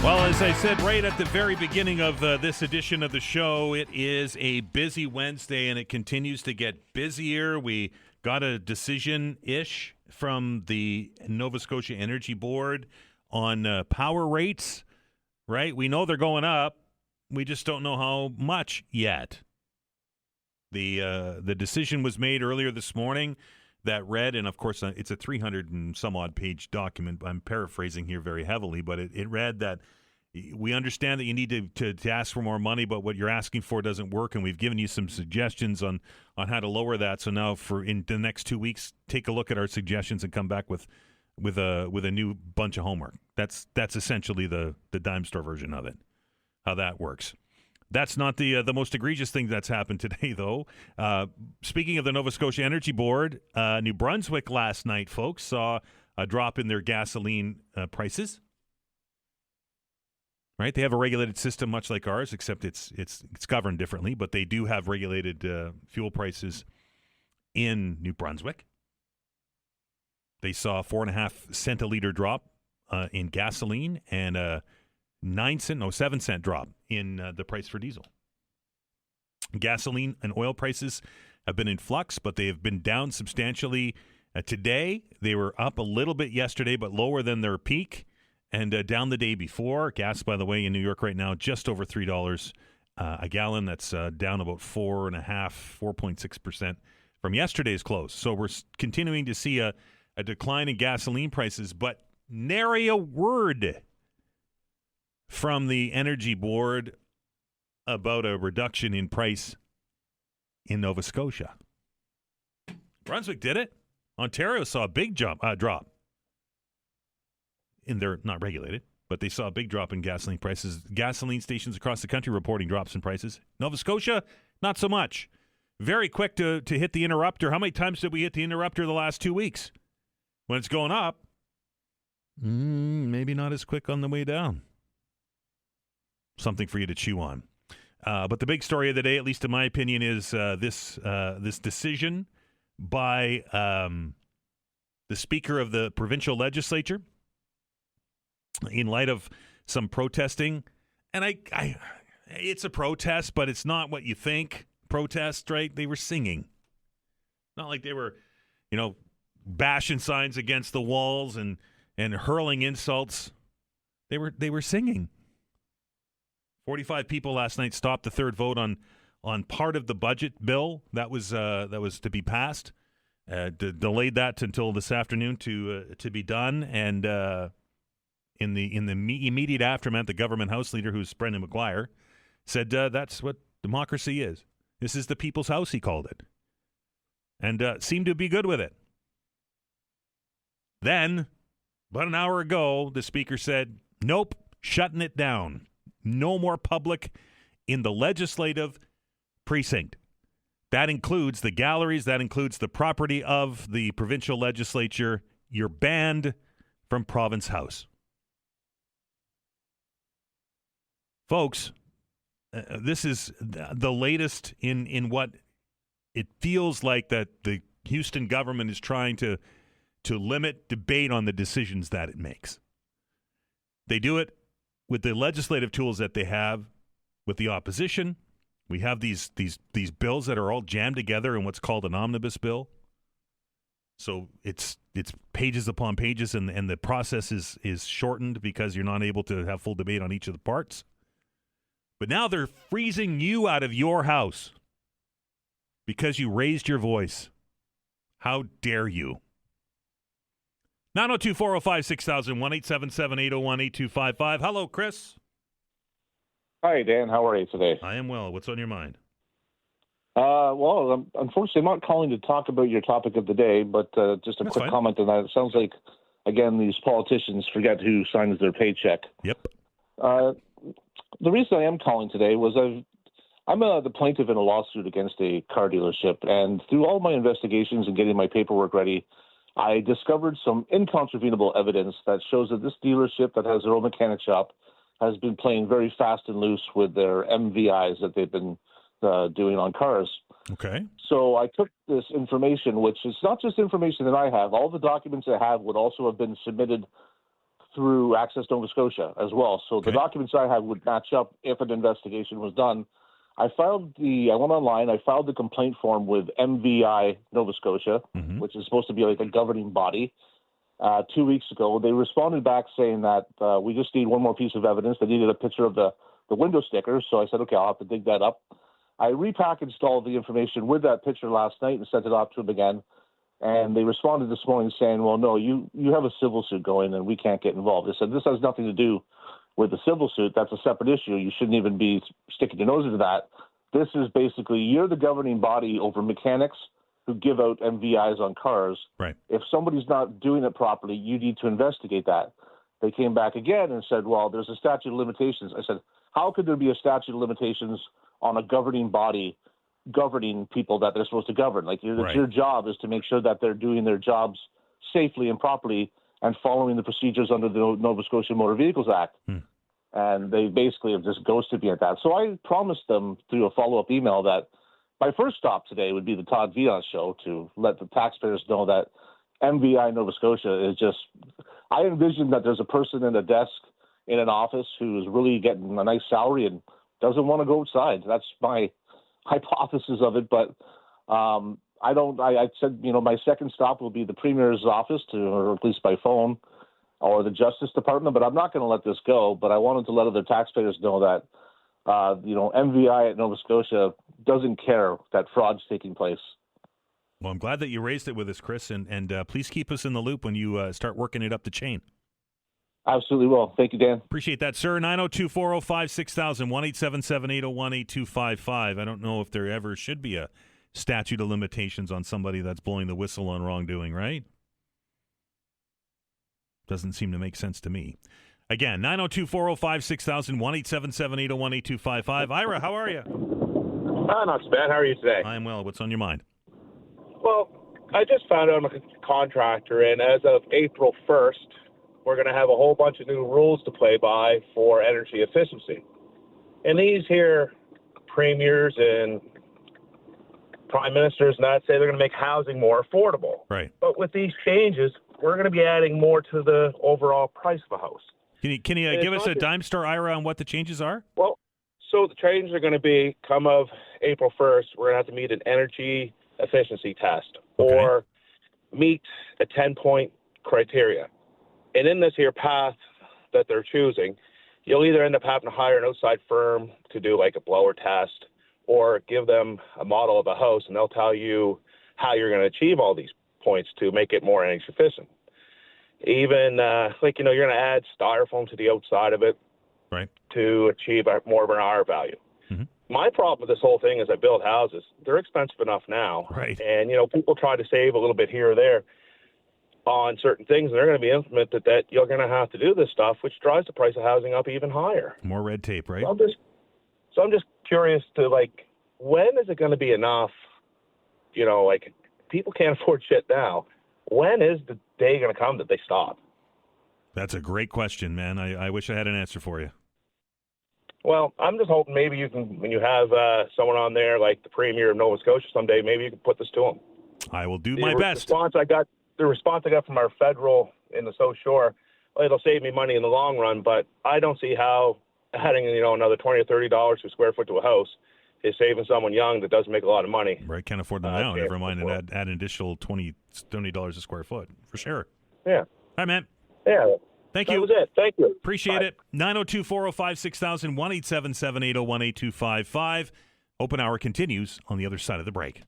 Well, as I said right at the very beginning of this edition of the show, it is a busy Wednesday, and it continues to get busier. We got a decision-ish from the Nova Scotia Energy Board on power rates, right? We know they're going up. We just don't know how much yet. The decision was made earlier this morning that read, and of course it's a 300 and some odd page document. I'm paraphrasing here very heavily, but it read that we understand that you need to ask for more money, but what you're asking for doesn't work, and we've given you some suggestions on how to lower that. So now in the next 2 weeks, take a look at our suggestions and come back with a new bunch of homework. That's essentially the dime store version of it, how that works. That's not the most egregious thing that's happened today, though. Speaking of the Nova Scotia Energy Board, New Brunswick last night, folks, saw a drop in their gasoline prices. Right, they have a regulated system much like ours, except it's governed differently. But they do have regulated fuel prices in New Brunswick. They saw a 4.5 cent a liter drop in gasoline and a 7 cent drop in the price for diesel. Gasoline and oil prices have been in flux, but they have been down substantially today. They were up a little bit yesterday, but lower than their peak. And down the day before. Gas, by the way, in New York right now, just over $3 a gallon. That's down about 4.6% from yesterday's close. So we're continuing to see a decline in gasoline prices, but nary a word from the Energy Board about a reduction in price in Nova Scotia. Brunswick did it. Ontario saw a big drop. And they're not regulated, but they saw a big drop in gasoline prices. Gasoline stations across the country reporting drops in prices. Nova Scotia, not so much. Very quick to hit the interrupter. How many times did we hit the interrupter the last 2 weeks? When it's going up, maybe not as quick on the way down. Something for you to chew on. But the big story of the day, at least in my opinion, is this decision by the Speaker of the provincial legislature in light of some protesting. And I it's a protest, but it's not what you think. Protest, right? They were singing. Not like they were, bashing signs against the walls and hurling insults. They were singing. 45 people last night stopped the third vote on part of the budget bill that was to be passed. Delayed that until this afternoon to be done. And in the immediate aftermath, the government House Leader, who's Brendan McGuire, said that's what democracy is. This is the people's house, he called it. And seemed to be good with it. Then, about an hour ago, the Speaker said, nope, shutting it down. No more public in the legislative precinct. That includes the galleries. That includes the property of the provincial legislature. You're banned from Province House. Folks, this is the latest in what it feels like that the Houston government is trying to limit debate on the decisions that it makes. They do it with the legislative tools that they have with the opposition. We have these bills that are all jammed together in what's called an omnibus bill. So it's pages upon pages, and the process is shortened because you're not able to have full debate on each of the parts. But now they're freezing you out of your house because you raised your voice. How dare you? 902-405-6001, 877-801-8255. Hello, Chris. Hi, Dan. How are you today? I am well. What's on your mind? Well, unfortunately, I'm not calling to talk about your topic of the day, but just a quick comment on that. It sounds like, again, these politicians forget who signs their paycheck. Yep. The reason I am calling today was I'm the plaintiff in a lawsuit against a car dealership, and through all my investigations and getting my paperwork ready, I discovered some incontrovertible evidence that shows that this dealership that has their own mechanic shop has been playing very fast and loose with their MVIs that they've been doing on cars. Okay. So I took this information, which is not just information that I have. All the documents I have would also have been submitted through Access Nova Scotia as well. So the documents I have would match up if an investigation was done. I went online, I filed the complaint form with MVI Nova Scotia, which is supposed to be like a governing body. 2 weeks ago, they responded back saying that we just need one more piece of evidence. They needed a picture of the window sticker. So I said, okay, I'll have to dig that up. I repackaged all of the information with that picture last night and sent it off to them again. And they responded this morning saying, well, no, you have a civil suit going and we can't get involved. They said, this has nothing to do with the civil suit. That's a separate issue. You shouldn't even be sticking your nose into that. This is basically, you're the governing body over mechanics who give out MVIs on cars. Right. If somebody's not doing it properly, you need to investigate that. They came back again and said, well, there's a statute of limitations. I said, how could there be a statute of limitations on a governing body governing people that they're supposed to govern? Like, your job is to make sure that they're doing their jobs safely and properly and following the procedures under the Nova Scotia Motor Vehicles Act. And they basically have just ghosted me at that. So I promised them through a follow-up email that my first stop today would be the Todd Veinotte show to let the taxpayers know that MVI Nova Scotia is just – I envision that there's a person in a desk in an office who is really getting a nice salary and doesn't want to go outside. That's my hypothesis of it. But I said, my second stop will be the Premier's office, or at least by phone, or the Justice Department. But I'm not going to let this go. But I wanted to let other taxpayers know that, MVI at Nova Scotia doesn't care that fraud's taking place. Well, I'm glad that you raised it with us, Chris, and please keep us in the loop when you start working it up the chain. Absolutely will. Thank you, Dan. Appreciate that, sir. 902-405-6000, 1-877-801-8255. I don't know if there ever should be a statute of limitations on somebody that's blowing the whistle on wrongdoing, right? Doesn't seem to make sense to me. Again, 902-405-6000, 1-877-801-8255. Ira, how are you? Not too bad. How are you today? I am well. What's on your mind? Well, I just found out I'm a contractor, and as of April 1st, we're going to have a whole bunch of new rules to play by for energy efficiency. And these here premiers and prime ministers and that say they're going to make housing more affordable. Right. But with these changes, we're going to be adding more to the overall price of a house. Can you give us a dime store, Ira, on what the changes are? Well, so the changes are going to be, come of April 1st, we're going to have to meet an energy efficiency test or meet a 10-point criteria. And in this here path that they're choosing, you'll either end up having to hire an outside firm to do like a blower test or give them a model of a house, and they'll tell you how you're going to achieve all these points to make it more energy efficient. Even, you're going to add styrofoam to the outside of it to achieve more of an R value. Mm-hmm. My problem with this whole thing is I build houses. They're expensive enough now. Right. And, people try to save a little bit here or there on certain things, and they're going to be implemented that you're going to have to do this stuff, which drives the price of housing up even higher. More red tape, right? So I'm just curious to, when is it going to be enough? People can't afford shit now. When is the day going to come that they stop? That's a great question, man. I wish I had an answer for you. Well, I'm just hoping maybe you can, when you have someone on there like the Premier of Nova Scotia someday, maybe you can put this to them. I will do my best. The response I got from our federal in the South Shore, it'll save me money in the long run, but I don't see how adding another $20 or $30 per square foot to a house is saving someone young that doesn't make a lot of money. Right, can't afford them now. Never mind, and add an additional $20 a square foot for sure. Yeah. All right, man. Yeah. Thank you. That was it. Thank you. Appreciate it. 902-405-6000, 1-877-801-8255. Open hour continues on the other side of the break.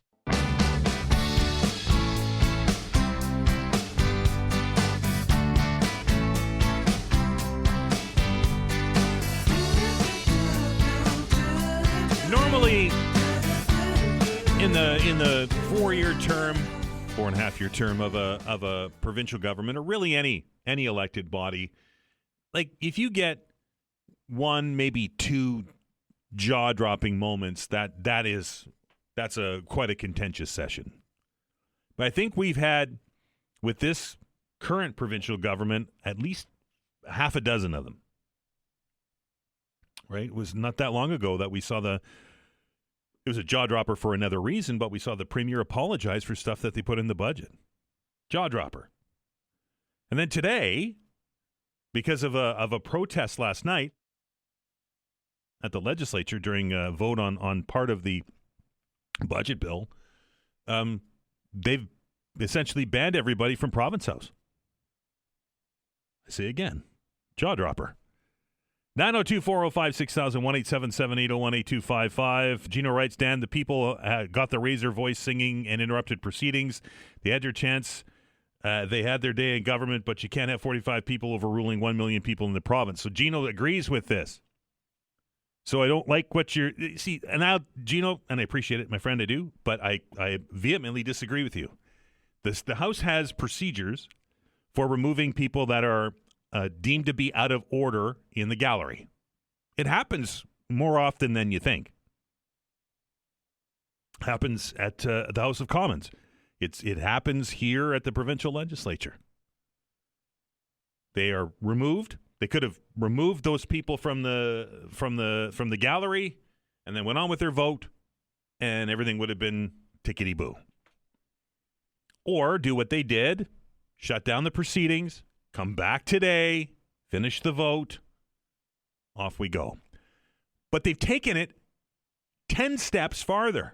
Normally, in the 4-year term, 4.5-year term of a provincial government, or really any elected body, if you get one, maybe two jaw-dropping moments, that's quite a contentious session. But I think we've had, with this current provincial government, at least half a dozen of them. Right? It was not that long ago that we saw it was a jaw-dropper for another reason, but we saw the Premier apologize for stuff that they put in the budget. Jaw-dropper. And then today, because of a protest last night at the legislature during a vote on part of the budget bill, they've essentially banned everybody from Province House. I say again, jaw-dropper. 902-405-6000, 1-877-801-8255. Gino writes, Dan, the people got the razor voice singing and interrupted proceedings. They had their chance. They had their day in government, but you can't have 45 people overruling 1 million people in the province. So Gino agrees with this. So I don't like what you're... See, and now, Gino, and I appreciate it, my friend, I do, but I vehemently disagree with you. The House has procedures for removing people that are deemed to be out of order in the gallery. It happens more often than you think. Happens at the House of Commons. It happens here at the provincial legislature. They are removed. They could have removed those people from the gallery, and then went on with their vote, and everything would have been tickety-boo. Or do what they did: shut down the proceedings. Come back today, finish the vote, off we go. But they've taken it 10 steps farther.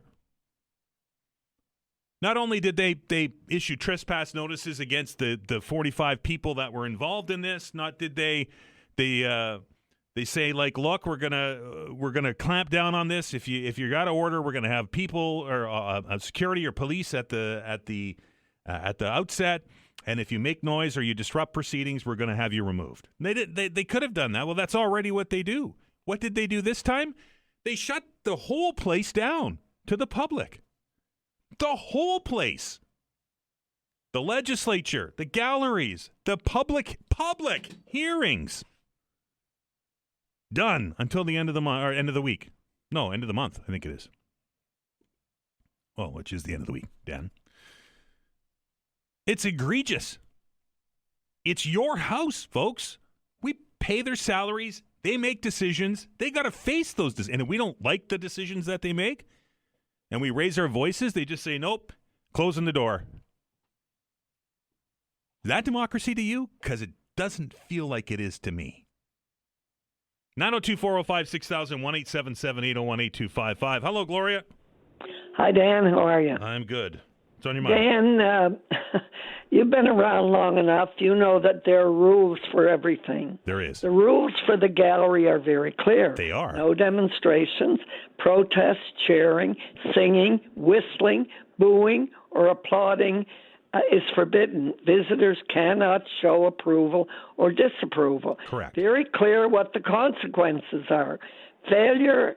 Not only did they issue trespass notices against the 45 people that were involved in this, not did they say, look, we're gonna clamp down on this. If you got an order, we're gonna have people or security or police at the outset. And if you make noise or you disrupt proceedings, we're going to have you removed. They could have done that. Well, that's already what they do. What did they do this time? They shut the whole place down to the public. The whole place. The legislature, the galleries, the public hearings. Done until the end of the month, or end of the week. No, end of the month, I think it is. Well, which is the end of the week, Dan. It's egregious. It's your house, folks. We pay their salaries. They make decisions. They got to face those decisions. And if we don't like the decisions that they make and we raise our voices, they just say, nope, closing the door. Is that democracy to you? Because it doesn't feel like it is to me. 902-405-6000, 1-877-801-8255. Hello, Gloria. Hi, Dan. How are you? I'm good. What's on your mind? Dan, you've been around long enough. You know that there are rules for everything. There is. The rules for the gallery are very clear. They are. No demonstrations, protests, cheering, singing, whistling, booing, or applauding is forbidden. Visitors cannot show approval or disapproval. Correct. Very clear what the consequences are. Failure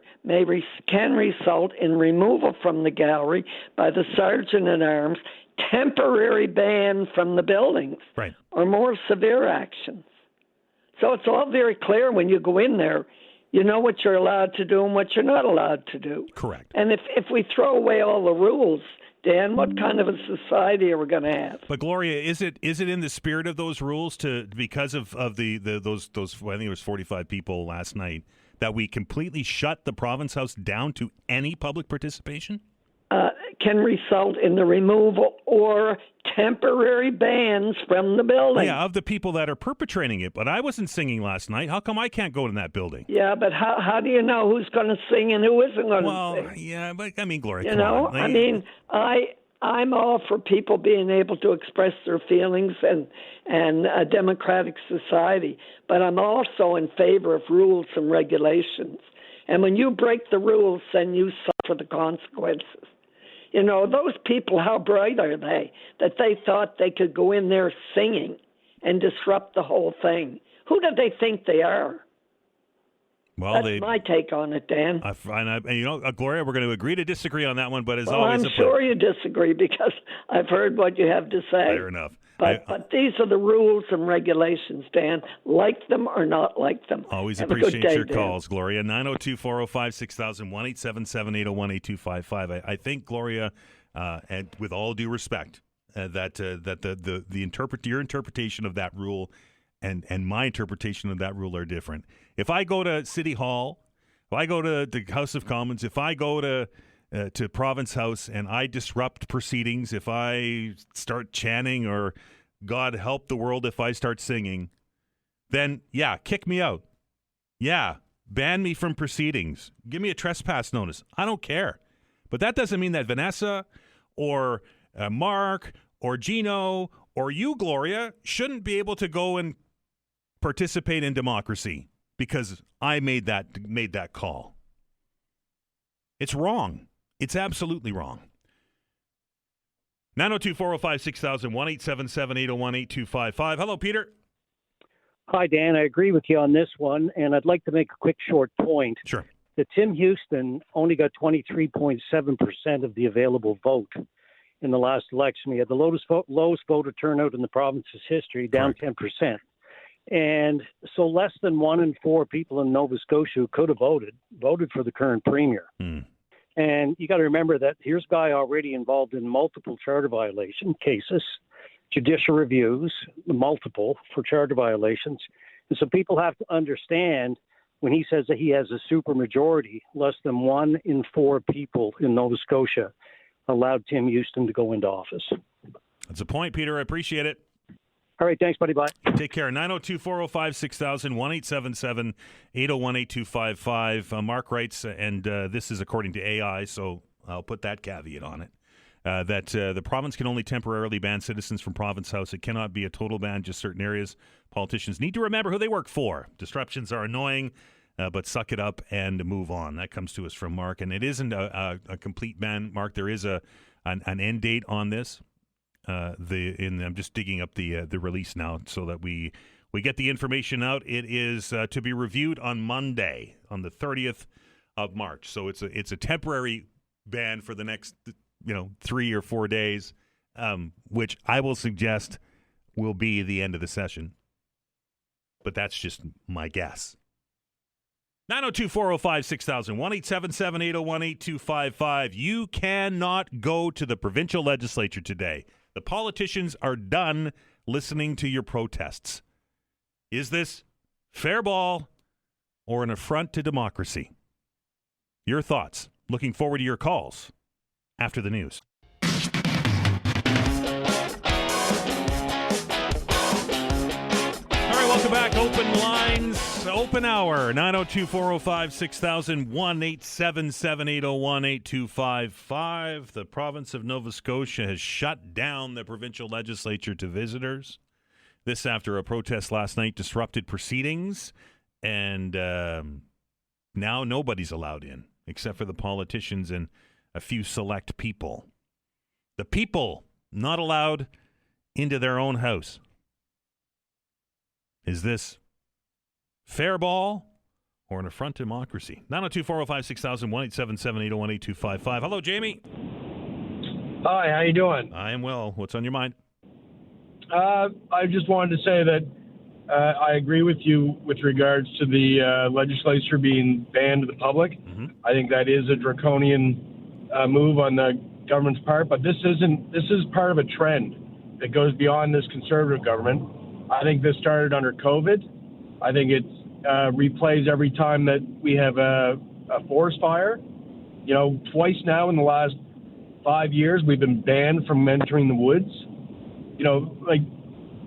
can result in removal from the gallery by the sergeant-at-arms, temporary ban from the buildings, right, or more severe actions. So it's all very clear when you go in there. You know what you're allowed to do and what you're not allowed to do. Correct. And if we throw away all the rules, Dan, what kind of a society are we going to have? But Gloria, is it in the spirit of those rules because of those I think it was 45 people last night, that we completely shut the province house down to any public participation? Can result in the removal or temporary bans from the building. Yeah, of the people that are perpetrating it. But I wasn't singing last night. How come I can't go in that building? Yeah, but how do you know who's going to sing and who isn't going to sing? Well, yeah, but I mean, Gloria, you come know, on. I mean, I'm all for people being able to express their feelings and a democratic society, but I'm also in favor of rules and regulations. And when you break the rules, then you suffer the consequences. You know, those people, how bright are they that they thought they could go in there singing and disrupt the whole thing? Who do they think they are? Well, that's my take on it, Dan. You know, Gloria, we're going to agree to disagree on that one, but as always, I'm sure you disagree because I've heard what you have to say. Fair enough. But these are the rules and regulations, Dan. Like them or not like them. Always have appreciate a good day, your Dan. calls, Gloria. 902-405-6000, 1-877-801-8255. I think, Gloria, and with all due respect, that your interpretation of that rule and my interpretation of that rule are different. If I go to City Hall, if I go to the House of Commons, if I go to Province House and I disrupt proceedings, if I start chanting or God help the world if I start singing, then yeah, kick me out. Yeah, ban me from proceedings. Give me a trespass notice. I don't care. But that doesn't mean that Vanessa or Mark or Gino or you, Gloria, shouldn't be able to go and participate in democracy because I made that call. It's wrong. It's absolutely wrong. 902-405-6000, 1-877-801-8255. Hello, Peter. Hi, Dan. I agree with you on this one, and I'd like to make a quick short point. Sure. That Tim Houston only got 23.7% of the available vote in the last election. We had the lowest voter turnout in the province's history, down 10%. And so less than 1 in 4 people in Nova Scotia who could have voted for the current premier. And you got to remember that here's a guy already involved in multiple charter violation cases, judicial reviews, multiple for charter violations. And so people have to understand when he says that he has a supermajority, less than 1 in 4 people in Nova Scotia allowed Tim Houston to go into office. That's a point, Peter. I appreciate it. All right, thanks, buddy. Bye. Take care. 902-405-6000, 1-877-801-8255. Mark writes, and this is according to AI, so I'll put that caveat on it, that the province can only temporarily ban citizens from Province House. It cannot be a total ban, just certain areas. Politicians need to remember who they work for. Disruptions are annoying, but suck it up and move on. That comes to us from Mark, and it isn't a complete ban, Mark. There is an end date on this. I'm just digging up the release now so that we get the information out. It is to be reviewed on Monday, on the 30th of March. So it's a temporary ban for the next 3 or 4 days, which I will suggest will be the end of the session. But that's just my guess. 902-405-6000, 1-877-801-8255. You cannot go to the provincial legislature today. The politicians are done listening to your protests. Is this fair ball or an affront to democracy? Your thoughts. Looking forward to your calls after the news. All right, welcome back. Open lines, open hour, 902-405-6000, 1-877-801-8255. The province of Nova Scotia has shut down the provincial legislature to visitors. This after a protest last night disrupted proceedings, and now nobody's allowed in except for the politicians and a few select people. The people not allowed into their own house. Is this fair ball or an affront to democracy? 902-405-6000, 1-877-801-8255. Hello, Jamie. Hi, how you doing? I am well. What's on your mind? I just wanted to say that I agree with you with regards to the legislature being banned to the public. Mm-hmm. I think that is a draconian move on the government's part, but this is part of a trend that goes beyond this conservative government. I think this started under COVID. I think it replays every time that we have a forest fire. Twice now in the last 5 years, we've been banned from entering the woods.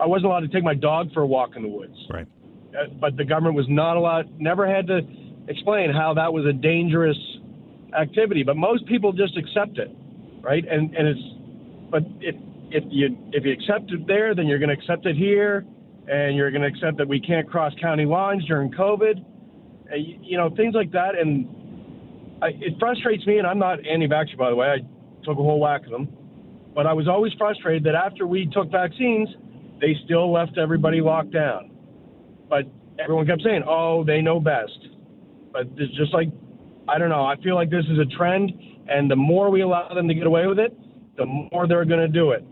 I wasn't allowed to take my dog for a walk in the woods. Right. But the government was not allowed, never had to explain how that was a dangerous activity. But most people just accept it, right? But if you accept it there, then you're going to accept it here, and you're going to accept that we can't cross county lines during COVID. Things like that. And it frustrates me, and I'm not anti-vaxxer, by the way. I took a whole whack of them. But I was always frustrated that after we took vaccines, they still left everybody locked down. But everyone kept saying, oh, they know best. But it's just like, I don't know. I feel like this is a trend, and the more we allow them to get away with it, the more they're going to do it.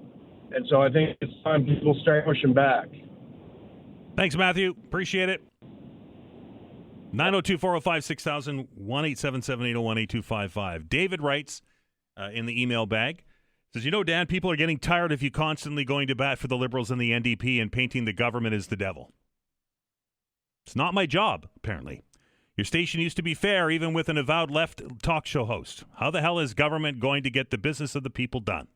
And so I think it's time people start pushing back. Thanks, Matthew. Appreciate it. 902-405-6000, 1-877-801-8255. David writes in the email bag, says, Dan, people are getting tired of you constantly going to bat for the Liberals and the NDP and painting the government as the devil. It's not my job, apparently. Your station used to be fair, even with an avowed left talk show host. How the hell is government going to get the business of the people done?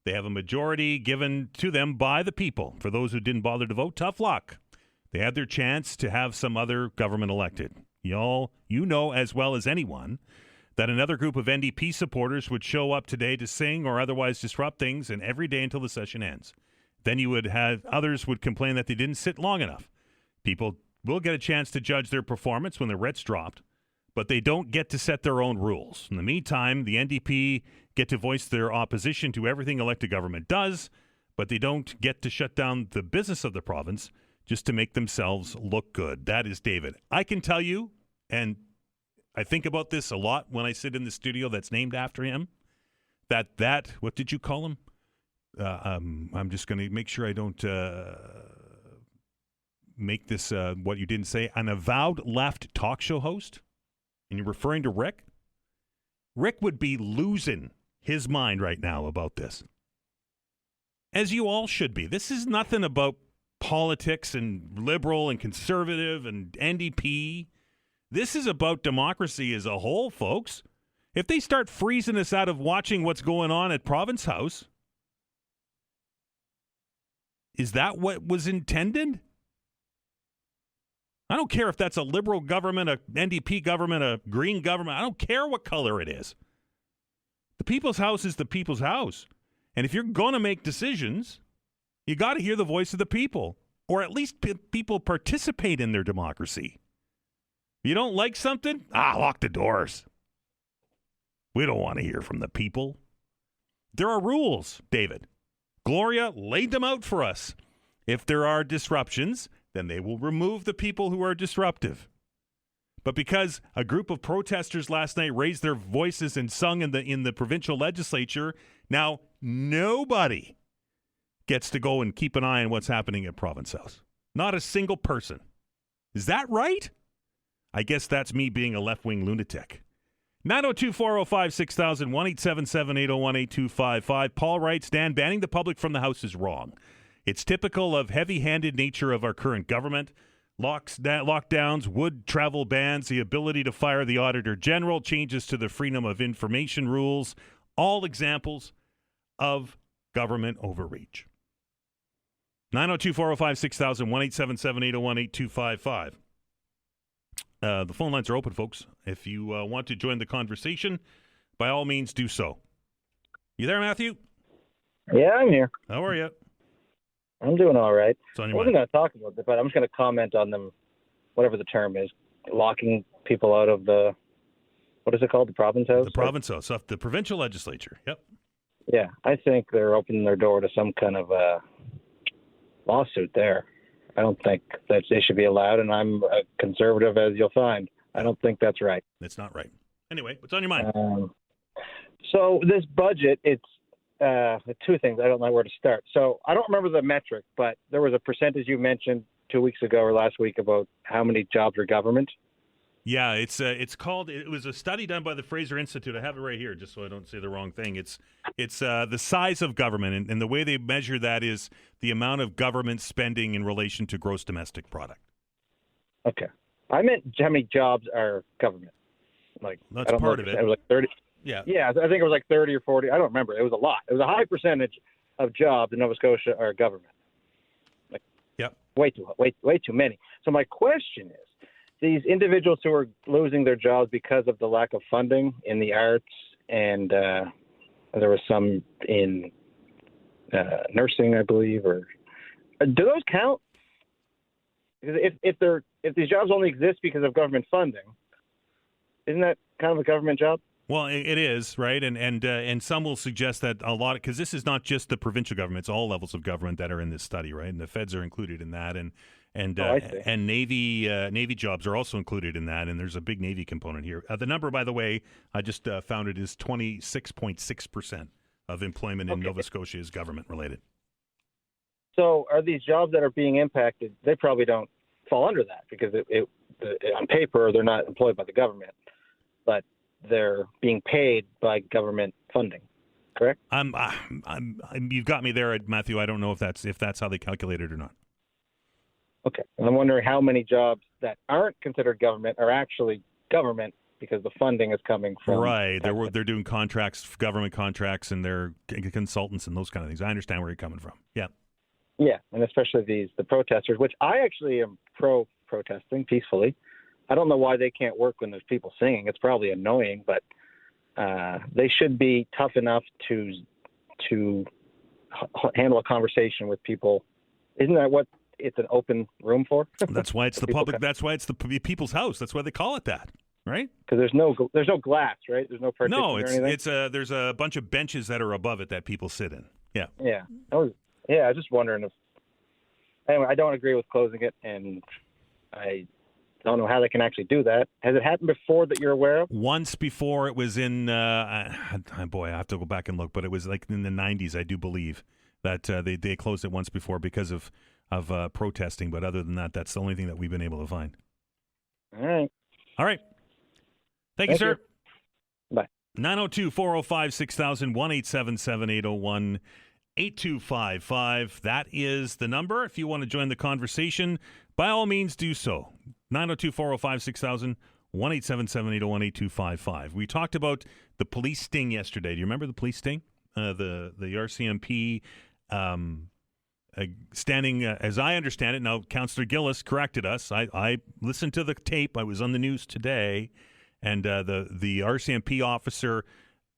They have a majority given to them by the people. For those who didn't bother to vote, tough luck. They had their chance to have some other government elected. You know as well as anyone that another group of NDP supporters would show up today to sing or otherwise disrupt things, and every day until the session ends. Then you would have others would complain that they didn't sit long enough. People will get a chance to judge their performance when the writ's dropped, but they don't get to set their own rules. In the meantime, the NDP get to voice their opposition to everything elected government does, but they don't get to shut down the business of the province just to make themselves look good. That is David. I can tell you, and I think about this a lot when I sit in the studio that's named after him, that what did you call him? I'm just going to make sure I don't make this what you didn't say, an avowed left talk show host, and you're referring to Rick? Rick would be losing his mind right now about this, as you all should be. This is nothing about politics and liberal and conservative and NDP. This is about democracy as a whole, folks. If they start freezing us out of watching what's going on at Province House, is that what was intended? I don't care if that's a liberal government, a NDP government, a green government. I don't care what color it is. The people's house is the people's house. And if you're going to make decisions, you got to hear the voice of the people, or at least people participate in their democracy. You don't like something? Lock the doors. We don't want to hear from the people. There are rules, David. Gloria laid them out for us. If there are disruptions, then they will remove the people who are disruptive. But because a group of protesters last night raised their voices and sung in the provincial legislature, now nobody gets to go and keep an eye on what's happening at Province House. Not a single person. Is that right? I guess that's me being a left-wing lunatic. 902-405-6000, 1-877-801-8255. Paul writes, Dan, banning the public from the House is wrong. It's typical of heavy-handed nature of our current government. Lockdowns, would travel bans, the ability to fire the Auditor General, changes to the Freedom of Information rules, all examples of government overreach. 902-405-6000, 1-877-801-8255. The phone lines are open, folks. If you want to join the conversation, by all means do so. You there, Matthew? Yeah, I'm here. How are you? I'm doing all right. I wasn't going to talk about it, but I'm just going to comment on them, whatever the term is, locking people out of the, what is it called, the Province House? The Province House, the provincial legislature. Yep. Yeah, I think they're opening their door to some kind of lawsuit there. I don't think that they should be allowed, and I'm a conservative, as you'll find. I don't think that's right. It's not right. Anyway, what's on your mind? So this budget, it's two things. I don't know where to start. So I don't remember the metric, but there was a percentage you mentioned 2 weeks ago or last week about how many jobs are government. Yeah, it's called. It was a study done by the Fraser Institute. I have it right here, just so I don't say the wrong thing. It's the size of government, and the way they measure that is the amount of government spending in relation to gross domestic product. Okay, I meant how many jobs are government. Like that's part of it. It was like 30. Yeah. Yeah, I think it was like 30 or 40. I don't remember. It was a lot. It was a high percentage of jobs in Nova Scotia are government. Like, yep. Way too many. So my question is, these individuals who are losing their jobs because of the lack of funding in the arts, and there was some in nursing, I believe, or do those count? Because if these jobs only exist because of government funding, isn't that kind of a government job? Well, it is, right? And some will suggest that a lot, because this is not just the provincial government; it's all levels of government that are in this study, right? And the feds are included in that, and Navy jobs are also included in that, and there's a big Navy component here. The number, by the way, I just found it is 26.6% of employment in Nova Scotia is government related. So, are these jobs that are being impacted? They probably don't fall under that because on paper they're not employed by the government, but they're being paid by government funding. Correct? You've got me there, Matthew. I don't know if that's how they calculate it or not. Okay. And I'm wondering how many jobs that aren't considered government are actually government because the funding is coming from... Right. They're doing contracts, government contracts, and they're consultants and those kind of things. I understand where you're coming from. Yeah. Yeah, and especially the protesters, which I actually am pro-protesting peacefully. I don't know why they can't work when there's people singing. It's probably annoying, but they should be tough enough to handle a conversation with people. Isn't that what it's an open room for? That's why it's the public. That's why it's the people's house. That's why they call it that, right? Because there's no glass, right? There's no partition. No, or anything. there's a bunch of benches that are above it that people sit in. Yeah. Yeah. I was just wondering if. Anyway, I don't agree with closing it, and I don't know how they can actually do that. Has it happened before that you're aware of? Once before, it was in. I have to go back and look, but it was like in the 90s, I do believe that they closed it once before because of protesting. But other than that, that's the only thing that we've been able to find. All right. Thank you, sir. Bye. 902-405-6000, 1-877-801-8255. That is the number. If you want to join the conversation, by all means do so. 902-405-6000, 1-877-801-8255. We talked about the police sting yesterday. Do you remember the police sting? The RCMP standing, as I understand it, now Councillor Gillis corrected us. I listened to the tape. I was on the news today, and the RCMP officer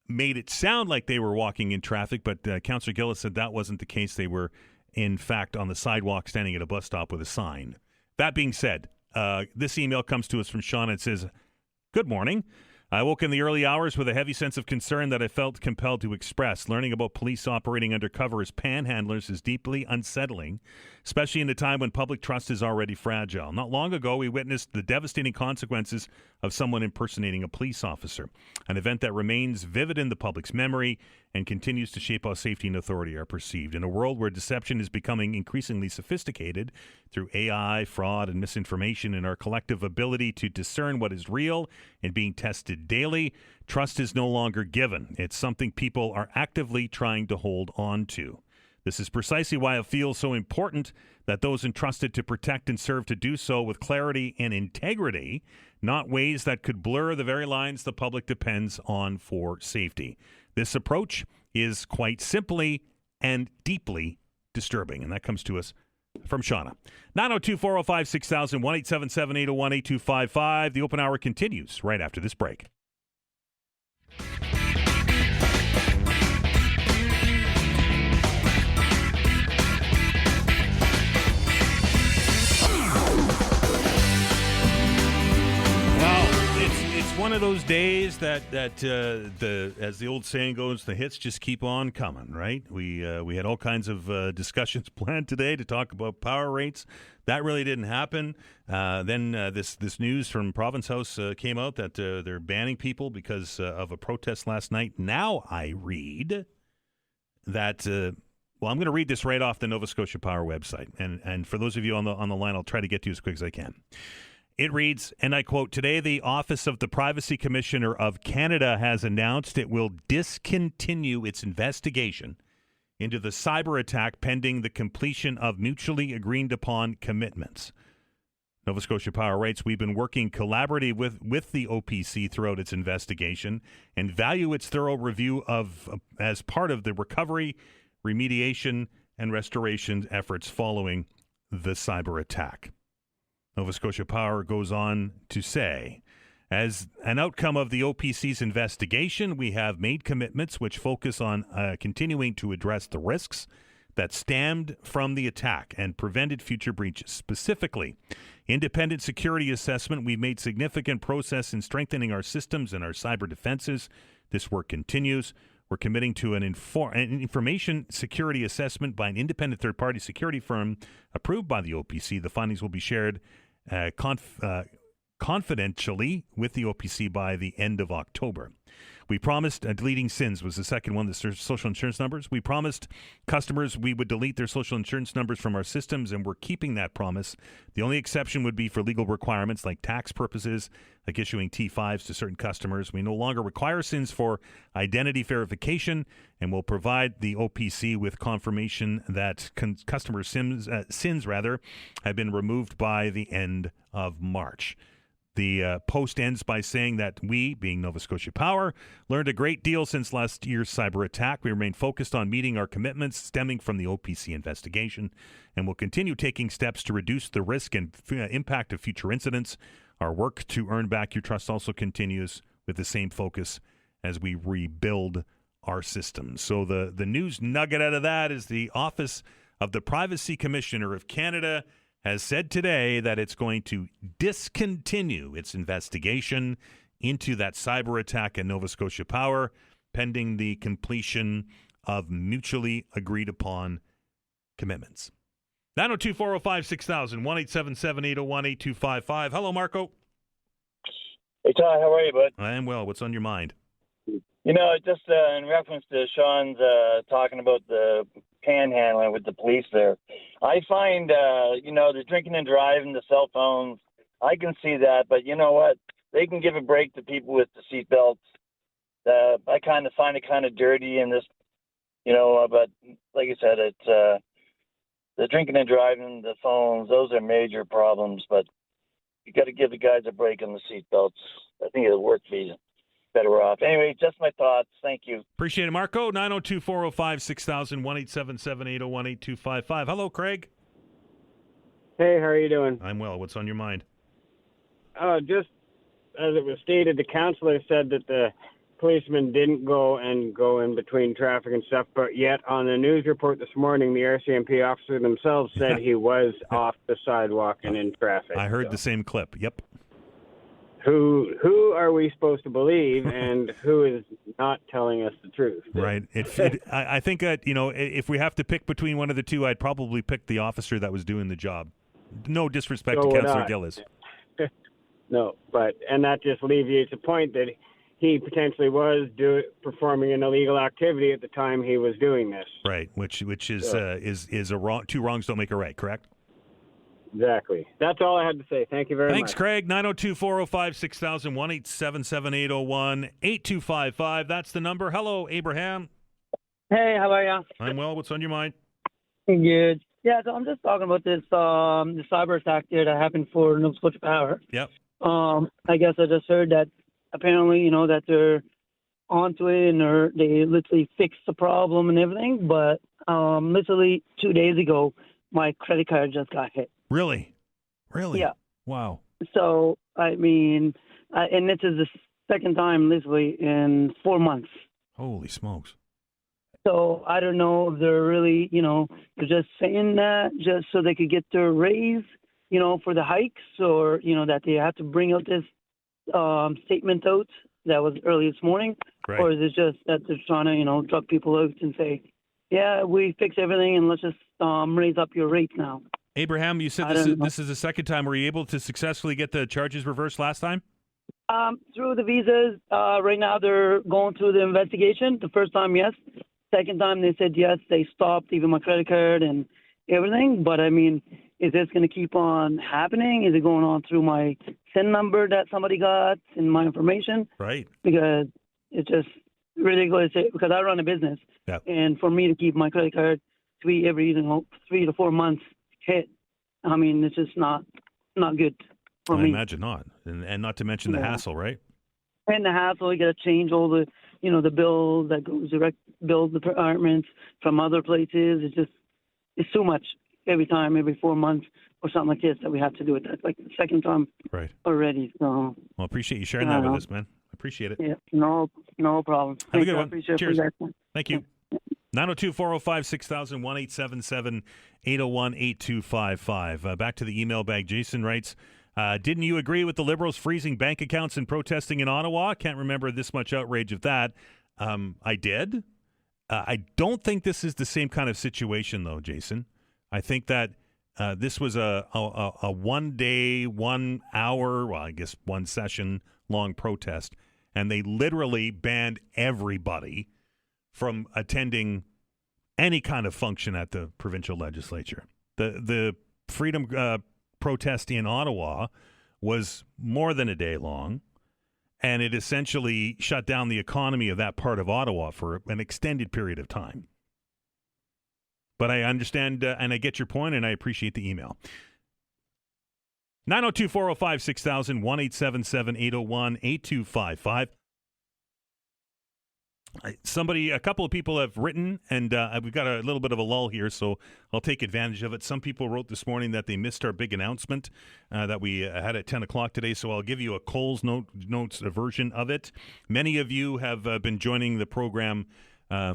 made it sound like they were walking in traffic, but Councillor Gillis said that wasn't the case. They were, in fact, on the sidewalk standing at a bus stop with a sign. That being said, this email comes to us from Sean. It says, "Good morning. I woke in the early hours with a heavy sense of concern that I felt compelled to express. Learning about police operating undercover as panhandlers is deeply unsettling, especially in a time when public trust is already fragile. Not long ago, we witnessed the devastating consequences of someone impersonating a police officer, an event that remains vivid in the public's memory and continues to shape how safety and authority are perceived. In a world where deception is becoming increasingly sophisticated through AI, fraud, and misinformation, and our collective ability to discern what is real and being tested daily, trust is no longer given. It's something people are actively trying to hold on to. This is precisely why it feels so important that those entrusted to protect and serve to do so with clarity and integrity, not ways that could blur the very lines the public depends on for safety. This approach is quite simply and deeply disturbing, and that comes to us from Shauna. 902-405-6000, 1-877-801-8255. The open hour continues right after this break. It's one of those days that as the old saying goes, the hits just keep on coming, right? We had all kinds of discussions planned today to talk about power rates. That really didn't happen. Then this news from Province House came out that they're banning people because of a protest last night. Now I read that. Well, I'm going to read this right off the Nova Scotia Power website, and for those of you on the line, I'll try to get to you as quick as I can. It reads, and I quote, "Today the Office of the Privacy Commissioner of Canada has announced it will discontinue its investigation into the cyber attack pending the completion of mutually agreed upon commitments." Nova Scotia Power writes, "We've been working collaboratively with the OPC throughout its investigation and value its thorough review as part of the recovery, remediation, and restoration efforts following the cyber attack." Nova Scotia Power goes on to say, "As an outcome of the OPC's investigation, we have made commitments which focus on continuing to address the risks that stemmed from the attack and prevented future breaches. Specifically, independent security assessment, we've made significant progress in strengthening our systems and our cyber defenses. This work continues. We're committing to an information security assessment by an independent third-party security firm approved by the OPC. The findings will be shared confidentially with the OPC by the end of October. We promised deleting SINs was the second one, the social insurance numbers. We promised customers we would delete their social insurance numbers from our systems, and we're keeping that promise. The only exception would be for legal requirements like tax purposes, like issuing T5s to certain customers. We no longer require SINs for identity verification, and will provide the OPC with confirmation that customer SINs have been removed by the end of March. The post ends by saying that we, being Nova Scotia Power, learned a great deal since last year's cyber attack. We remain focused on meeting our commitments stemming from the OPC investigation and will continue taking steps to reduce the risk and impact of future incidents. Our work to earn back your trust also continues with the same focus as we rebuild our systems." So the news nugget out of that is the Office of the Privacy Commissioner of Canada has said today that it's going to discontinue its investigation into that cyber attack at Nova Scotia Power pending the completion of mutually agreed upon commitments. 902-405-6000, 1-877-801-8255. Hello, Marco. Hey, Todd, how are you, bud? I am well. What's on your mind? You know, just in reference to Sean's talking about the panhandling with the police there, I find, the drinking and driving, the cell phones, I can see that, but you know what? They can give a break to people with the seatbelts. I kind of find it kind of dirty in this, but like I said, it's the drinking and driving, the phones, those are major problems, but you got to give the guys a break on the seatbelts. I think it'll work for you. Better off. Anyway, just my thoughts. Thank you. Appreciate it, Marco. 902-405-6000, 1-877-801-8255. Hello, Craig. Hey, how are you doing? I'm well. What's on your mind? Just as it was stated, the councillor said that the policemen didn't go in between traffic and stuff, but yet on the news report this morning, the RCMP officer themselves said he was off the sidewalk and in traffic. I heard the same clip. Yep. who are we supposed to believe, and who is not telling us the truth? Right. I think that, if we have to pick between one of the two, I'd probably pick the officer that was doing the job. No disrespect So to would Councillor I. Gillis. No, and that just alleviates the point that he potentially was performing an illegal activity at the time he was doing this. Right. Which is a wrong. Two wrongs don't make a right. Correct. Exactly. That's all I had to say. Thank you very much. Thanks, Craig. 902-405-6000, 1-877-801-8255. That's the number. Hello, Abraham. Hey, how are you? I'm well. What's on your mind? Good. Yeah, so I'm just talking about this the cyber attack there that happened for Nova Scotia Power. Yep. I guess I just heard that apparently, that they're onto it and they literally fixed the problem and everything. But literally 2 days ago, my credit card just got hit. Really? Yeah. Wow. So, and this is the second time literally in 4 months. Holy smokes. So I don't know if they're really, they're just saying that just so they could get their raise, for the hikes, or, that they have to bring out this statement out that was early this morning. Right. Or is it just that they're trying to, drug people out and say, yeah, we fix everything and let's just raise up your rates now. Abraham, you said this is the second time. Were you able to successfully get the charges reversed last time? Through the visas, right now they're going through the investigation. The first time, yes. Second time they said yes, they stopped even my credit card and everything. But is this going to keep on happening? Is it going on through my SIN number that somebody got and my information? Right. Because it's just ridiculous. Because I run a business, and for me to keep my credit card every 3 to 4 months hit, it's just not good for me. I imagine not, and not to mention the hassle, right? And the hassle, you got to change all the, the bill that goes direct bill departments from other places. It's too much every 4 months or something like this that we have to do it. That's like the second time already. So, well, appreciate you sharing that with us, man. Appreciate it. Yeah, no problem. Have a good one. Cheers. Thank you. 902-405-6000, 1-877-801-8255. Back to the email bag. Jason writes, didn't you agree with the Liberals freezing bank accounts and protesting in Ottawa? Can't remember this much outrage of that. I did. I don't think this is the same kind of situation, though, Jason. I think that this was a 1 day, 1 hour, well, I guess 1 session long protest, and they literally banned everybody from attending any kind of function at the provincial legislature. The freedom protest in Ottawa was more than a day long, and it essentially shut down the economy of that part of Ottawa for an extended period of time. But I understand, and I get your point, and I appreciate the email. 902-405-6000, 1-877-801-8255. A couple of people have written, and we've got a little bit of a lull here, so I'll take advantage of it. Some people wrote this morning that they missed our big announcement that we had at 10 o'clock today, so I'll give you a Coles Notes version of it. Many of you have been joining the program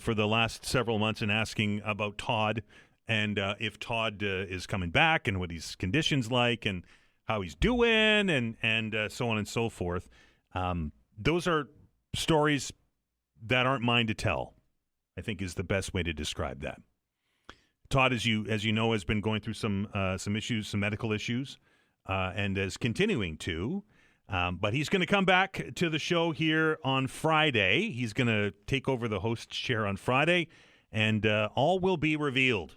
for the last several months and asking about Todd and if Todd is coming back and what his condition's like and how he's doing and so on and so forth. Those are stories that aren't mine to tell, I think is the best way to describe that. Todd, as you know, has been going through some issues, some medical issues, and is continuing to. But he's going to come back to the show here on Friday. He's going to take over the host chair on Friday, and all will be revealed.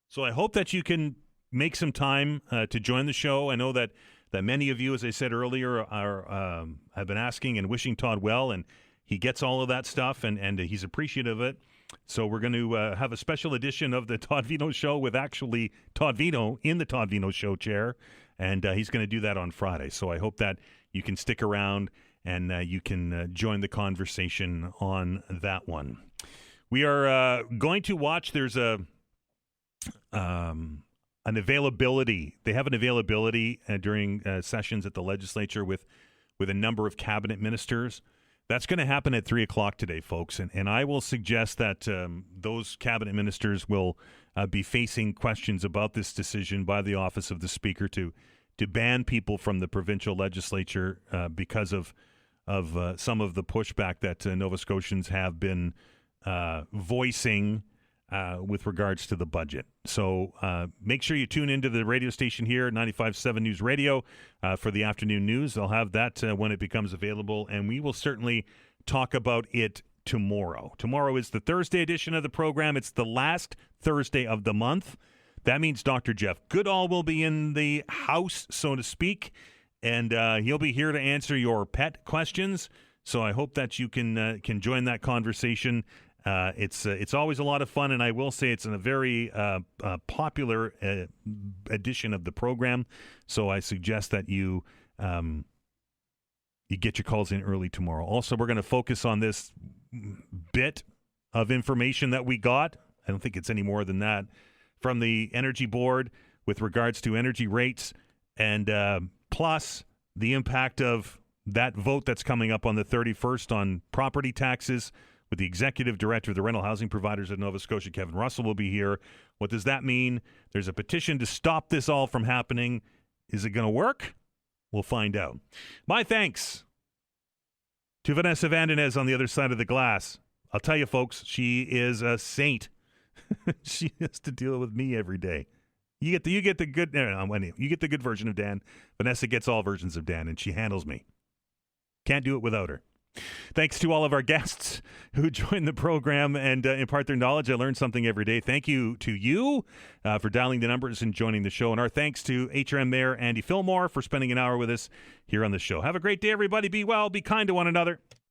So I hope that you can make some time to join the show. I know that many of you, as I said earlier, have been asking and wishing Todd well, and he gets all of that stuff, and he's appreciative of it. So we're going to have a special edition of the Todd Veinotte Show with actually Todd Veinotte in the Todd Veinotte Show chair, and he's going to do that on Friday. So I hope that you can stick around and you can join the conversation on that one. We are going to watch. There's an availability. They have an availability during sessions at the legislature with a number of cabinet ministers. That's going to happen at 3 o'clock today, folks, and I will suggest that those cabinet ministers will be facing questions about this decision by the Office of the Speaker to to ban people from the provincial legislature because of some of the pushback that Nova Scotians have been voicing with regards to the budget. So make sure you tune into the radio station here, 95.7 News Radio, for the afternoon news. They'll have that when it becomes available, and we will certainly talk about it tomorrow. Tomorrow is the Thursday edition of the program. It's the last Thursday of the month. That means Dr. Jeff Goodall will be in the house, so to speak, and he'll be here to answer your pet questions. So I hope that you can join that conversation. It's always a lot of fun, and I will say it's in a very popular edition of the program. So I suggest that you get your calls in early tomorrow. Also, we're going to focus on this bit of information that we got. I don't think it's any more than that, from the Energy Board with regards to energy rates, and plus the impact of that vote that's coming up on the 31st on property taxes, with the executive director of the rental housing providers of Nova Scotia, Kevin Russell, will be here. What does that mean? There's a petition to stop this all from happening. Is it going to work? We'll find out. My thanks to Vanessa Vandenez on the other side of the glass. I'll tell you, folks, she is a saint. She has to deal with me every day. You get the good. You get the good version of Dan. Vanessa gets all versions of Dan, and she handles me. Can't do it without her. Thanks to all of our guests who join the program and impart their knowledge. I learn something every day. Thank you to you for dialing the numbers and joining the show. And our thanks to HRM Mayor Andy Fillmore for spending an hour with us here on the show. Have a great day, everybody. Be well. Be kind to one another.